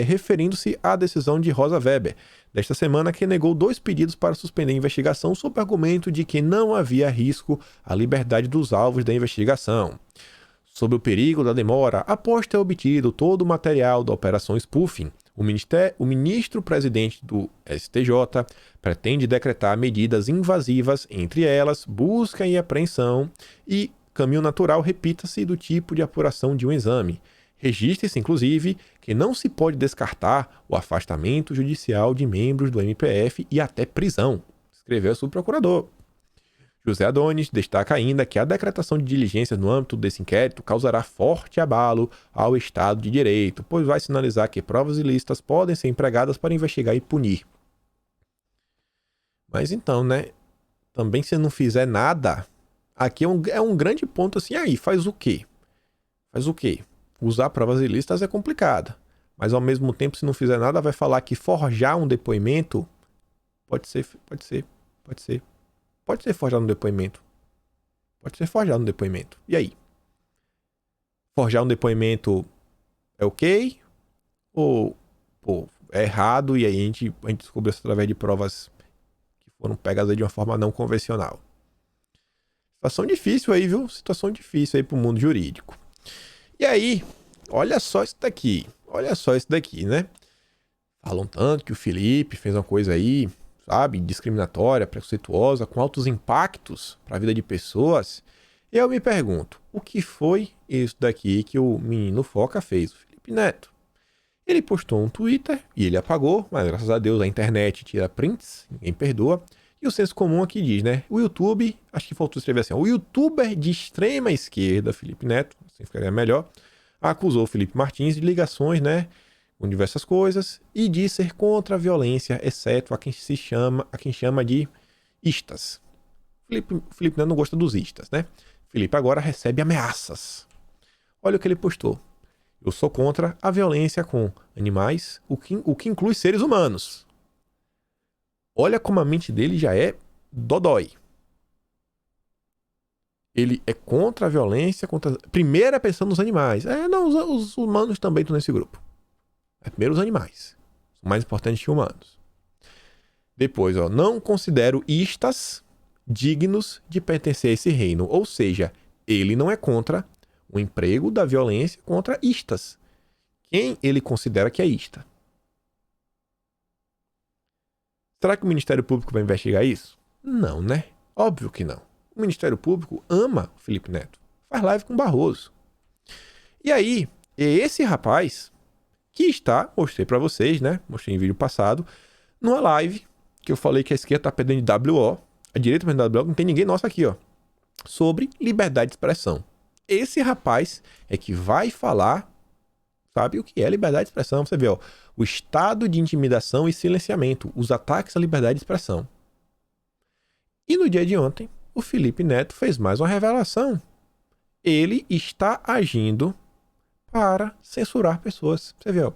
referindo-se à decisão de Rosa Weber, desta semana, que negou 2 pedidos para suspender a investigação sob o argumento de que não havia risco à liberdade dos alvos da investigação. Sob o perigo da demora, após ter obtido todo o material da Operação Spoofing, o ministro-presidente do STJ pretende decretar medidas invasivas, entre elas busca e apreensão e caminho natural, repita-se, do tipo de apuração de um exame. Registre-se, inclusive, que não se pode descartar o afastamento judicial de membros do MPF e até prisão, escreveu o subprocurador. José Adonis destaca ainda que a decretação de diligências no âmbito desse inquérito causará forte abalo ao Estado de Direito, pois vai sinalizar que provas ilícitas podem ser empregadas para investigar e punir. Mas então, né? Também se não fizer nada, aqui é um grande ponto assim, aí, faz o quê? Faz o quê? Usar provas ilícitas é complicado, mas ao mesmo tempo, se não fizer nada, vai falar que forjar um depoimento pode ser forjado no depoimento. Pode ser forjado no depoimento. E aí? Forjar um depoimento é ok? Ou, é errado e aí a gente descobriu isso através de provas que foram pegas aí de uma forma não convencional. Situação difícil aí, viu? Situação difícil aí pro mundo jurídico. E aí, olha só isso daqui. Olha só isso daqui, né? Falam tanto que o Felipe fez uma coisa aí, sabe, discriminatória, preconceituosa, com altos impactos para a vida de pessoas. E eu me pergunto, o que foi isso daqui que o menino Foca fez, o Felipe Neto? Ele postou um Twitter e ele apagou, mas graças a Deus a internet tira prints, ninguém perdoa. E o senso comum aqui diz, né? O YouTube, acho que faltou escrever assim, o youtuber de extrema esquerda, Felipe Neto, assim ficaria melhor, acusou o Felipe Martins de ligações, né, com diversas coisas, e de ser contra a violência, exceto a quem chama de istas. Felipe Neto não gosta dos istas, né? Felipe agora recebe ameaças. Olha o que ele postou. Eu sou contra a violência com animais, o que inclui seres humanos. Olha como a mente dele já é dodói. Ele é contra a violência, primeiro é pensando nos animais. Não, os humanos também estão nesse grupo. Primeiro os animais. São mais importantes que humanos. Depois, não considero istas dignos de pertencer a esse reino. Ou seja, ele não é contra o emprego da violência contra istas. Quem ele considera que é ista? Será que o Ministério Público vai investigar isso? Não, né? Óbvio que não. O Ministério Público ama o Felipe Neto. Faz live com o Barroso. E aí, esse rapaz que está, mostrei pra vocês, né? Mostrei em vídeo passado, numa live que eu falei que a esquerda tá perdendo de WO, a direita tá perdendo de WO, não tem ninguém nosso aqui, ó, sobre liberdade de expressão. Esse rapaz é que vai falar, sabe o que é liberdade de expressão? Você vê, ó, o estado de intimidação e silenciamento, os ataques à liberdade de expressão. E no dia de ontem, o Felipe Neto fez mais uma revelação. Ele está agindo para censurar pessoas. Você vê, ó,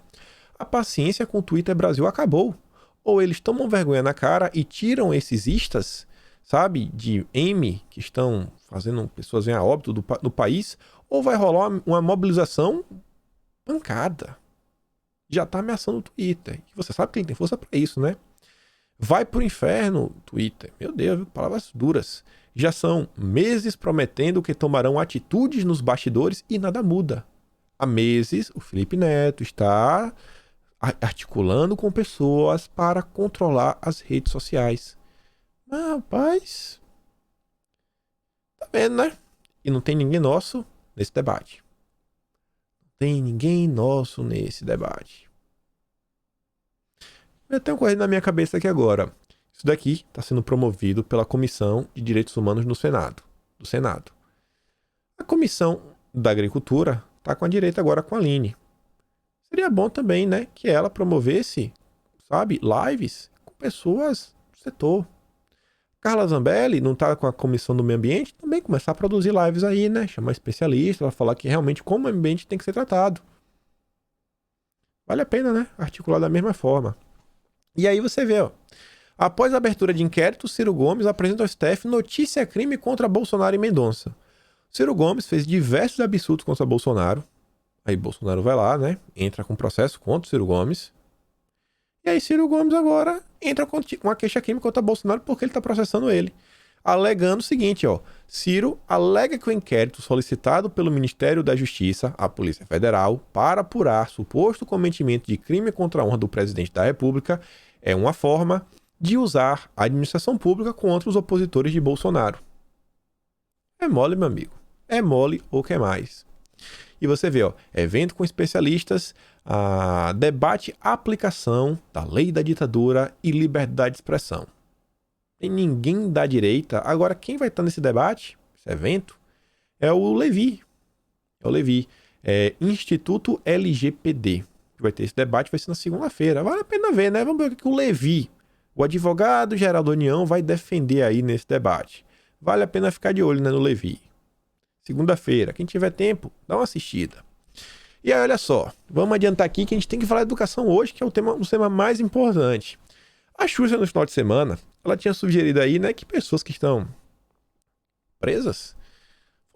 a paciência com o Twitter Brasil acabou. Ou eles tomam vergonha na cara e tiram esses istas, sabe, de M, que estão fazendo pessoas venham a óbito do país, ou vai rolar uma mobilização pancada. Já tá ameaçando o Twitter. E você sabe que ele tem força para isso, né? Vai pro inferno, Twitter. Meu Deus, viu? Palavras duras. Já são meses prometendo que tomarão atitudes nos bastidores e nada muda. Há meses, o Felipe Neto está articulando com pessoas para controlar as redes sociais. Mas, rapaz, tá vendo, né? E não tem ninguém nosso nesse debate. Não tem ninguém nosso nesse debate. Eu tenho correndo na minha cabeça aqui agora. Isso daqui está sendo promovido pela Comissão de Direitos Humanos do Senado. A Comissão da Agricultura está com a direita agora com a Aline. Seria bom também, né, que ela promovesse, sabe, lives com pessoas do setor. Carla Zambelli não tá com a Comissão do Meio Ambiente, também começar a produzir lives aí, né? Chamar especialistas para falar que realmente como o meio ambiente tem que ser tratado. Vale a pena, né? Articular da mesma forma. E aí você vê, ó. Após a abertura de inquérito, Ciro Gomes apresenta ao STF notícia-crime contra Bolsonaro e Mendonça. Ciro Gomes fez diversos absurdos contra Bolsonaro. Aí Bolsonaro vai lá, né? Entra com processo contra o Ciro Gomes. E aí Ciro Gomes agora entra com uma queixa-crime contra Bolsonaro porque ele está processando ele. Alegando o seguinte, ó. Ciro alega que o inquérito solicitado pelo Ministério da Justiça, a Polícia Federal, para apurar suposto cometimento de crime contra a honra do presidente da República é uma forma de usar a administração pública contra os opositores de Bolsonaro. É mole, meu amigo. É mole ou que mais. E você vê, ó, evento com especialistas, debate a aplicação da lei da ditadura e liberdade de expressão. Tem ninguém da direita. Agora, quem vai estar nesse debate, esse evento, é o Levi. É o Levi. É Instituto LGPD. Vai ter esse debate, vai ser na segunda-feira. Vale a pena ver, né? Vamos ver o que o Levi, o advogado-geral da União, vai defender aí nesse debate. Vale a pena ficar de olho, né, no Levi. Segunda-feira. Quem tiver tempo, dá uma assistida. E aí, olha só. Vamos adiantar aqui que a gente tem que falar de educação hoje, que é o tema mais importante. A Xuxa, no final de semana, ela tinha sugerido aí, né, que pessoas que estão presas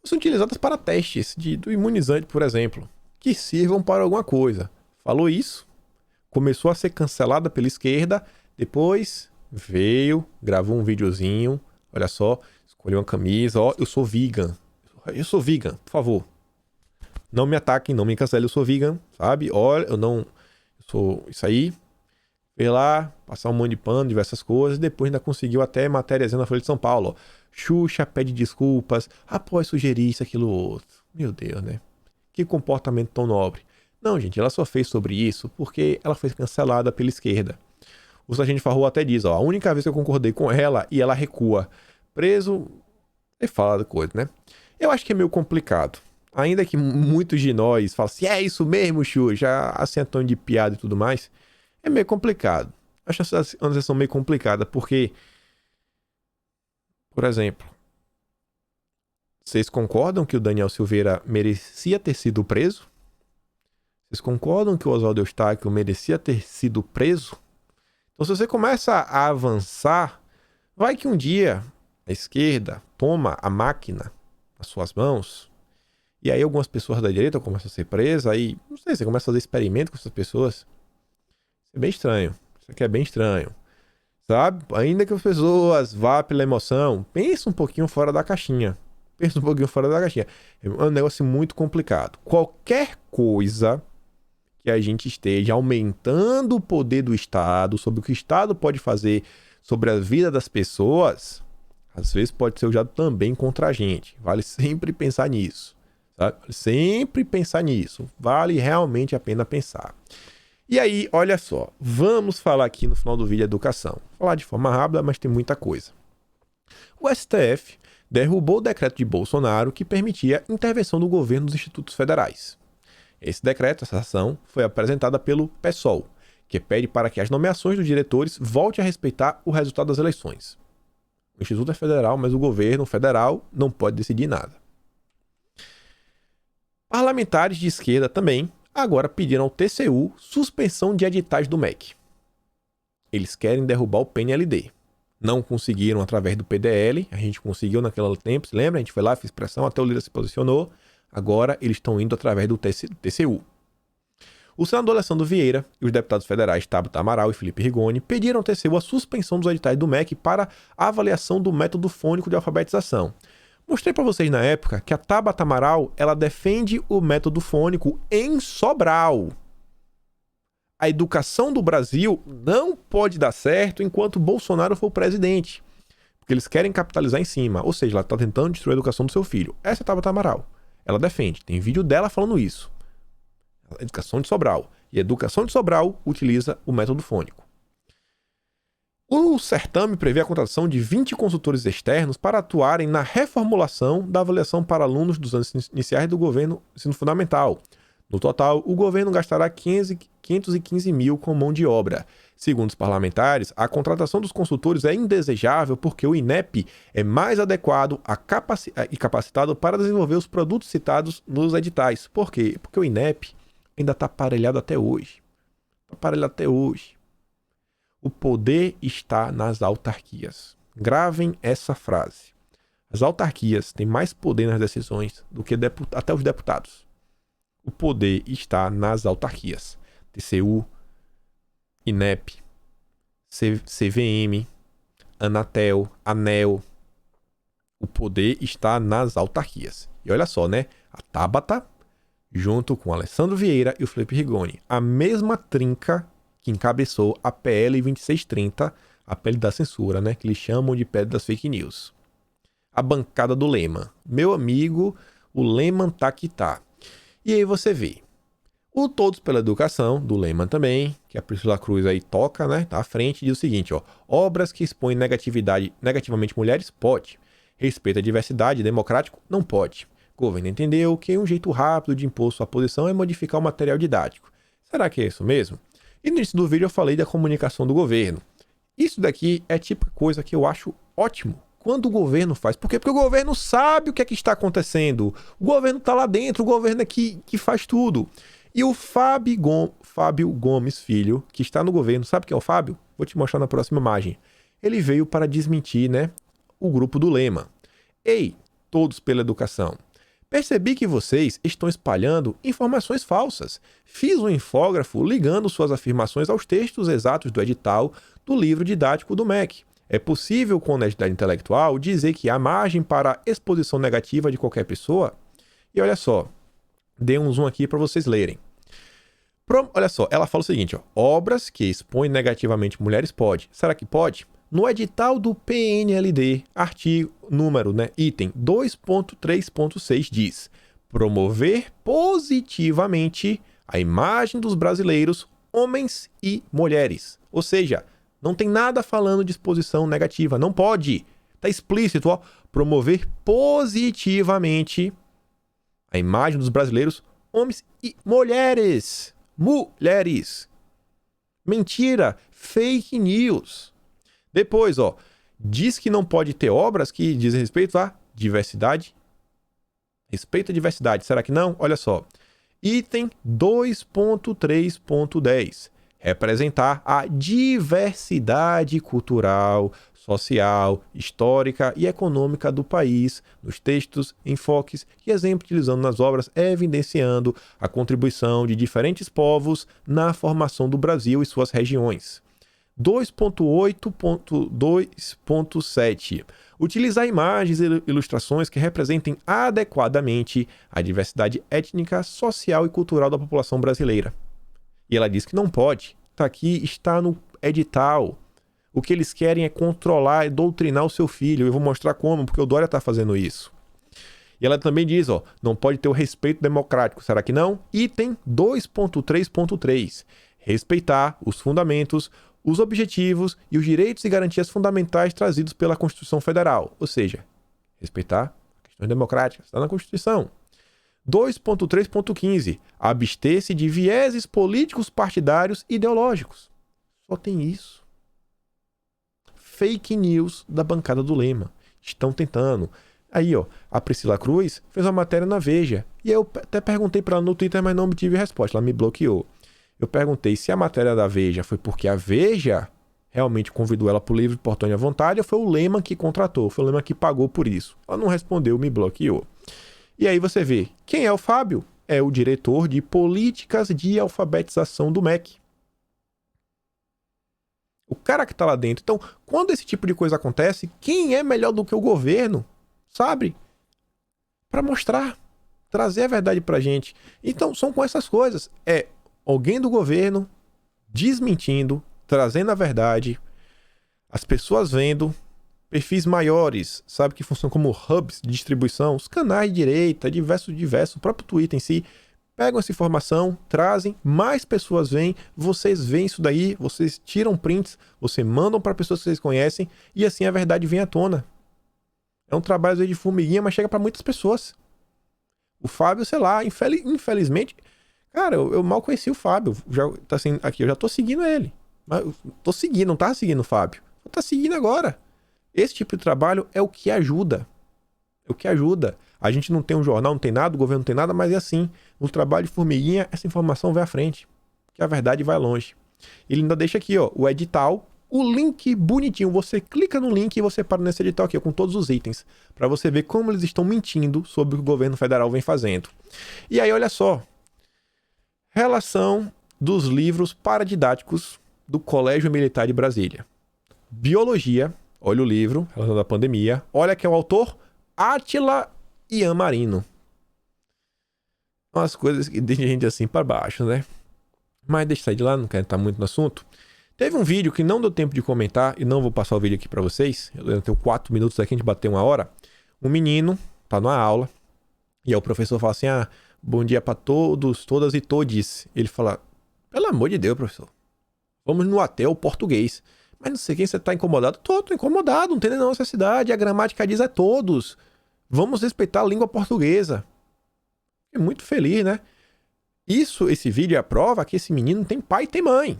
fossem utilizadas para testes do imunizante, por exemplo, que sirvam para alguma coisa. Falou isso, começou a ser cancelada pela esquerda, depois veio, gravou um videozinho, olha só, escolheu uma camisa, ó, eu sou vegan, por favor. Não me ataquem, não me cancelem, eu sou vegan, sabe? Olha, eu sou isso aí. Veio lá, passar um monte de pano, diversas coisas, depois ainda conseguiu até matériazinha na Folha de São Paulo, ó. Xuxa pede desculpas após sugerir isso, aquilo, outro. Meu Deus, né? Que comportamento tão nobre. Não, gente, ela só fez sobre isso porque ela foi cancelada pela esquerda. O Sargento Farrou até diz, ó, a única vez que eu concordei com ela e ela recua. Preso, e fala da coisa, né? Eu acho que é meio complicado. Ainda que muitos de nós falam assim, é isso mesmo, Xuxa, assim é tom de piada e tudo mais, é meio complicado. Acho uma sessão meio complicada, porque, por exemplo, vocês concordam que o Daniel Silveira merecia ter sido preso? Vocês concordam que o Oswaldo Eustáquio merecia ter sido preso? Então, se você começa a avançar, vai que um dia a esquerda toma a máquina nas suas mãos, e aí algumas pessoas da direita começam a ser presas, aí, não sei, você começa a fazer experimento com essas pessoas. Isso é bem estranho. Isso aqui é bem estranho. Sabe? Ainda que as pessoas vá pela emoção, pensa um pouquinho fora da caixinha. Pensa um pouquinho fora da caixinha. É um negócio muito complicado. Qualquer coisa que a gente esteja aumentando o poder do Estado, sobre o que o Estado pode fazer sobre a vida das pessoas, às vezes pode ser usado também contra a gente. Vale sempre pensar nisso. Sabe? Vale sempre pensar nisso. Vale realmente a pena pensar. E aí, olha só, vamos falar aqui no final do vídeo de educação. Vou falar de forma rápida, mas tem muita coisa. O STF derrubou o decreto de Bolsonaro que permitia intervenção do governo nos institutos federais. Esse decreto, essa ação, foi apresentada pelo PSOL, que pede para que as nomeações dos diretores voltem a respeitar o resultado das eleições. O Instituto é federal, mas o governo federal não pode decidir nada. Parlamentares de esquerda também agora pediram ao TCU suspensão de editais do MEC. Eles querem derrubar o PNLD. Não conseguiram através do PDL, a gente conseguiu naquele tempo, se lembra? A gente foi lá, fez pressão, até o líder se posicionou. Agora eles estão indo através do TCU. O senador Alessandro Vieira e os deputados federais Tabata Amaral e Felipe Rigoni pediram ao TCU a suspensão dos editais do MEC para a avaliação do método fônico de alfabetização. Mostrei para vocês na época que a Tabata Amaral, ela defende o método fônico em Sobral. A educação do Brasil não pode dar certo enquanto Bolsonaro for presidente. Porque eles querem capitalizar em cima. Ou seja, ela está tentando destruir a educação do seu filho. Essa é a Tabata Amaral. Ela defende. Tem vídeo dela falando isso. A educação de Sobral. E a educação de Sobral utiliza o método fônico. O certame prevê a contratação de 20 consultores externos para atuarem na reformulação da avaliação para alunos dos anos iniciais do governo ensino fundamental, No total, o governo gastará 515 mil com mão de obra. Segundo os parlamentares, a contratação dos consultores é indesejável porque o INEP é mais adequado e capacitado para desenvolver os produtos citados nos editais. Por quê? Porque o INEP ainda está aparelhado até hoje. O poder está nas autarquias. Gravem essa frase. As autarquias têm mais poder nas decisões do que até os deputados. O poder está nas autarquias. TCU, INEP, CVM, Anatel, ANEL. O poder está nas autarquias. E olha só, né? A Tabata, junto com Alessandro Vieira e o Felipe Rigoni, a mesma trinca que encabeçou a PL 2630, a PL da censura, né? Que eles chamam de PL das fake news. A bancada do Lehman. Meu amigo, o Lehman tá que tá. E aí você vê. O Todos pela Educação, do Lehman também, que a Priscila Cruz aí toca, né? Tá à frente, diz o seguinte, ó. Obras que expõem negativamente mulheres, pode. Respeito à diversidade democrático, não pode. O governo entendeu que um jeito rápido de impor sua posição é modificar o material didático. Será que é isso mesmo? E no início do vídeo eu falei da comunicação do governo. Isso daqui é tipo coisa que eu acho ótimo quando o governo faz. Por quê? Porque o governo sabe o que é que está acontecendo. O governo está lá dentro, o governo é que faz tudo. E o Fábio Gomes Filho, que está no governo, sabe quem é o Fábio? Vou te mostrar na próxima imagem. Ele veio para desmentir, né, o grupo do Lehman. Ei, Todos pela Educação. Percebi que vocês estão espalhando informações falsas. Fiz um infógrafo ligando suas afirmações aos textos exatos do edital do livro didático do MEC. É possível, com honestidade intelectual, dizer que há margem para exposição negativa de qualquer pessoa? E olha só, dei um zoom aqui para vocês lerem. Olha só, ela fala o seguinte, ó, obras que expõem negativamente mulheres pode. Será que pode? No edital do PNLD, artigo, número, né, item 2.3.6 diz: promover positivamente a imagem dos brasileiros, homens e mulheres. Ou seja, não tem nada falando de exposição negativa, não pode. Tá explícito, ó, promover positivamente a imagem dos brasileiros, homens e mulheres. Mulheres. Mentira, fake news. Depois, ó, diz que não pode ter obras que dizem respeito à diversidade. Respeito à diversidade. Será que não? Olha só. Item 2.3.10. Representar a diversidade cultural, social, histórica e econômica do país, nos textos, enfoques e exemplos utilizando nas obras, evidenciando a contribuição de diferentes povos na formação do Brasil e suas regiões. 2.8.2.7. Utilizar imagens e ilustrações que representem adequadamente a diversidade étnica, social e cultural da população brasileira. E ela diz que não pode. Tá aqui, está no edital. O que eles querem é controlar e doutrinar o seu filho. Eu vou mostrar como, porque o Dória está fazendo isso. E ela também diz, ó, não pode ter o respeito democrático. Será que não? Item 2.3.3. Respeitar os fundamentos, os objetivos e os direitos e garantias fundamentais trazidos pela Constituição Federal. Ou seja, respeitar questões democráticas. Está na Constituição. 2.3.15. Abster-se de vieses políticos, partidários e ideológicos. Só tem isso. Fake news da bancada do Lehman. Estão tentando. Aí, ó, a Priscila Cruz fez uma matéria na Veja. E eu até perguntei para ela no Twitter, mas não obtive resposta. Ela me bloqueou. Eu perguntei se a matéria da Veja foi porque a Veja realmente convidou ela para o livro de Portão à Vontade ou foi o Lehman que contratou, foi o Lehman que pagou por isso. Ela não respondeu, me bloqueou. E aí você vê, quem é o Fábio? É o diretor de políticas de alfabetização do MEC. O cara que está lá dentro. Então, quando esse tipo de coisa acontece, quem é melhor do que o governo, sabe? Para mostrar, trazer a verdade pra gente. Então, são com essas coisas. É alguém do governo desmentindo, trazendo a verdade, as pessoas vendo, perfis maiores, sabe, que funcionam como hubs de distribuição, os canais de direita, diversos, o próprio Twitter em si, pegam essa informação, trazem, mais pessoas veem, vocês veem isso daí, vocês tiram prints, vocês mandam para pessoas que vocês conhecem e assim a verdade vem à tona. É um trabalho de formiguinha, mas chega para muitas pessoas. O Fábio, sei lá, infelizmente, Cara, eu mal conheci o Fábio. Já, tá assim, aqui, eu já tô seguindo ele. Mas eu tô seguindo, não tava seguindo o Fábio. Eu tô seguindo agora. Esse tipo de trabalho é o que ajuda. É o que ajuda. A gente não tem um jornal, não tem nada, o governo não tem nada, mas é assim. No trabalho de formiguinha, essa informação vai à frente. Que a verdade vai longe. Ele ainda deixa aqui, ó, o edital, o link bonitinho. Você clica no link e você para nesse edital aqui, ó, com todos os itens. Para você ver como eles estão mentindo sobre o que o governo federal vem fazendo. E aí, olha só. Relação dos livros paradidáticos do Colégio Militar de Brasília. Biologia, olha o livro, relação da pandemia. Olha que é o autor, Átila Ian-Marino. Umas coisas que deixam a gente assim para baixo, né? Mas deixa eu sair de lá, não quero estar muito no assunto. Teve um vídeo que não deu tempo de comentar, e não vou passar o vídeo aqui para vocês. Eu tenho 4 minutos aqui, a gente bateu 1 hora. Um menino tá numa aula, e aí o professor fala assim, bom dia para todos, todas e todes. Ele fala, pelo amor de Deus, professor, vamos no até o português. Mas não sei quem você tá incomodado. Tô incomodado, não tem nem necessidade. A gramática diz é todos. Vamos respeitar a língua portuguesa. Fiquei muito feliz, né? Esse vídeo é a prova que esse menino tem pai e tem mãe.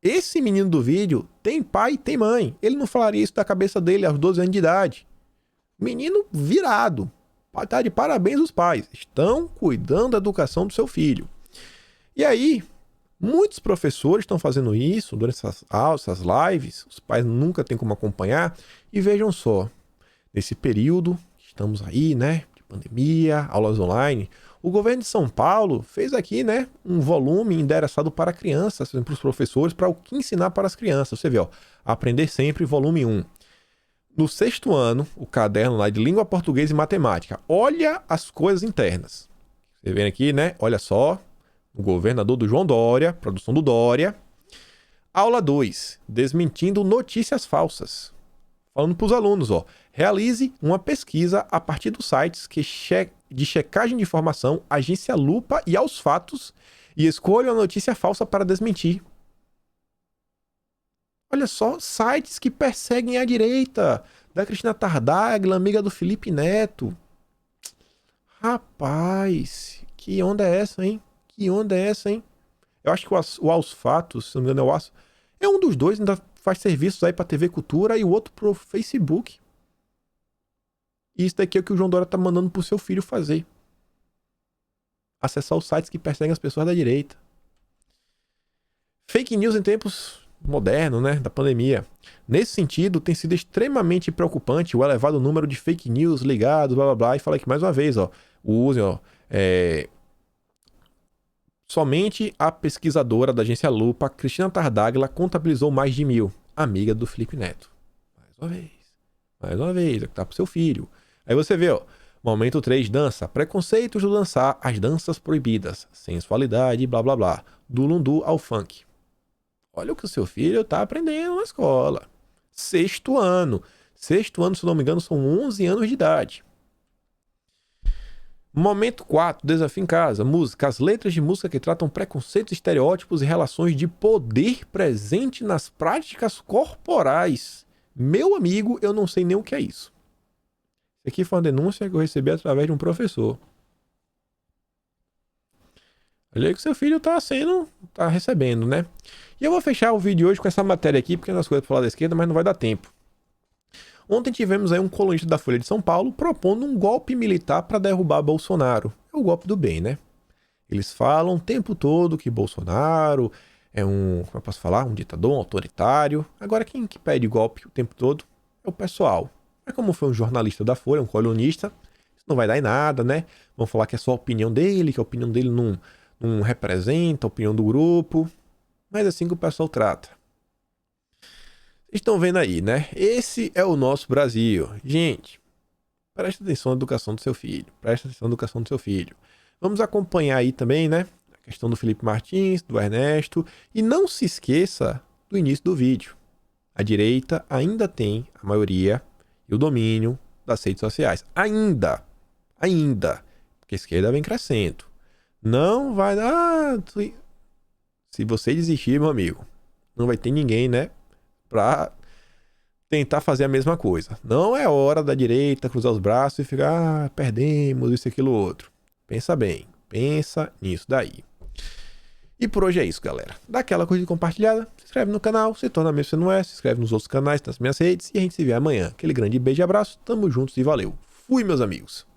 Esse menino do vídeo tem pai e tem mãe. Ele não falaria isso da cabeça dele aos 12 anos de idade. Menino virado. Tá de parabéns os pais. Estão cuidando da educação do seu filho. E aí, muitos professores estão fazendo isso durante essas aulas, essas lives. Os pais nunca têm como acompanhar. E vejam só, nesse período, estamos aí, né? De pandemia, aulas online. O governo de São Paulo fez aqui, né, um volume endereçado para crianças, para os professores, para o que ensinar para as crianças. Você vê, ó, Aprender Sempre, volume 1. No 6º ano, o caderno lá de língua portuguesa e matemática. Olha as coisas internas. Você vê aqui, né? Olha só, o governador do João Dória, produção do Dória. Aula 2, desmentindo notícias falsas. Falando para os alunos, ó, realize uma pesquisa a partir dos sites de checagem de informação, Agência Lupa e Aos Fatos, e escolha uma notícia falsa para desmentir. Olha só, sites que perseguem a direita, da Cristina Tardáglia, amiga do Felipe Neto. Rapaz, que onda é essa, hein? Que onda é essa, hein? Eu acho que o Aos Fatos, se não me engano, é um dos dois, ainda faz serviços aí pra TV Cultura e o outro pro Facebook. E isso daqui é o que o João Dória tá mandando pro seu filho fazer. Acessar os sites que perseguem as pessoas da direita. Fake news em tempos modernos, né? Da pandemia. Nesse sentido, tem sido extremamente preocupante o elevado número de fake news ligados, blá blá blá. E fala aqui mais uma vez, ó. Usem, ó. Somente a pesquisadora da agência Lupa, Cristina Tardáglia, contabilizou mais de 1.000. Amiga do Felipe Neto. Mais uma vez. Mais uma vez. É que tá pro seu filho. Aí você vê, ó. Momento 3, dança. Preconceitos do dançar, as danças proibidas. Sensualidade, blá blá blá. Do lundu ao funk. Olha o que o seu filho tá aprendendo na escola. 6º ano. 6º ano, se não me engano, são 11 anos de idade. Momento 4, desafio em casa. Música. As letras de música que tratam preconceitos, estereótipos e relações de poder presente nas práticas corporais. Meu amigo, eu não sei nem o que é isso. Isso aqui foi uma denúncia que eu recebi através de um professor. Olha aí que seu filho tá recebendo, né? E eu vou fechar o vídeo hoje com essa matéria aqui, porque é umas coisas pra falar da esquerda, mas não vai dar tempo. Ontem tivemos aí um colunista da Folha de São Paulo propondo um golpe militar para derrubar Bolsonaro. É o golpe do bem, né? Eles falam o tempo todo que Bolsonaro é como eu posso falar? Um ditador, um autoritário. Agora, quem que pede golpe o tempo todo é o pessoal. Mas como foi um jornalista da Folha, um colunista, isso não vai dar em nada, né? Vão falar que é só a opinião dele, que a opinião dele não representa a opinião do grupo. Mas é assim que o pessoal trata. Vocês estão vendo aí, né? Esse é o nosso Brasil. Gente, presta atenção na educação do seu filho. Presta atenção na educação do seu filho. Vamos acompanhar aí também, né? A questão do Felipe Martins, do Ernesto. E não se esqueça do início do vídeo. A direita ainda tem a maioria e o domínio das redes sociais. Ainda. Porque a esquerda vem crescendo. Não vai dar... Se você desistir, meu amigo, não vai ter ninguém, né? Pra tentar fazer a mesma coisa. Não é hora da direita cruzar os braços e ficar, perdemos isso, aquilo, outro. Pensa bem, pensa nisso daí. E por hoje é isso, galera. Dá aquela curtida compartilhada, se inscreve no canal, se torna membro se não é, se inscreve nos outros canais, nas minhas redes, e a gente se vê amanhã. Aquele grande beijo e abraço, tamo juntos e valeu. Fui, meus amigos.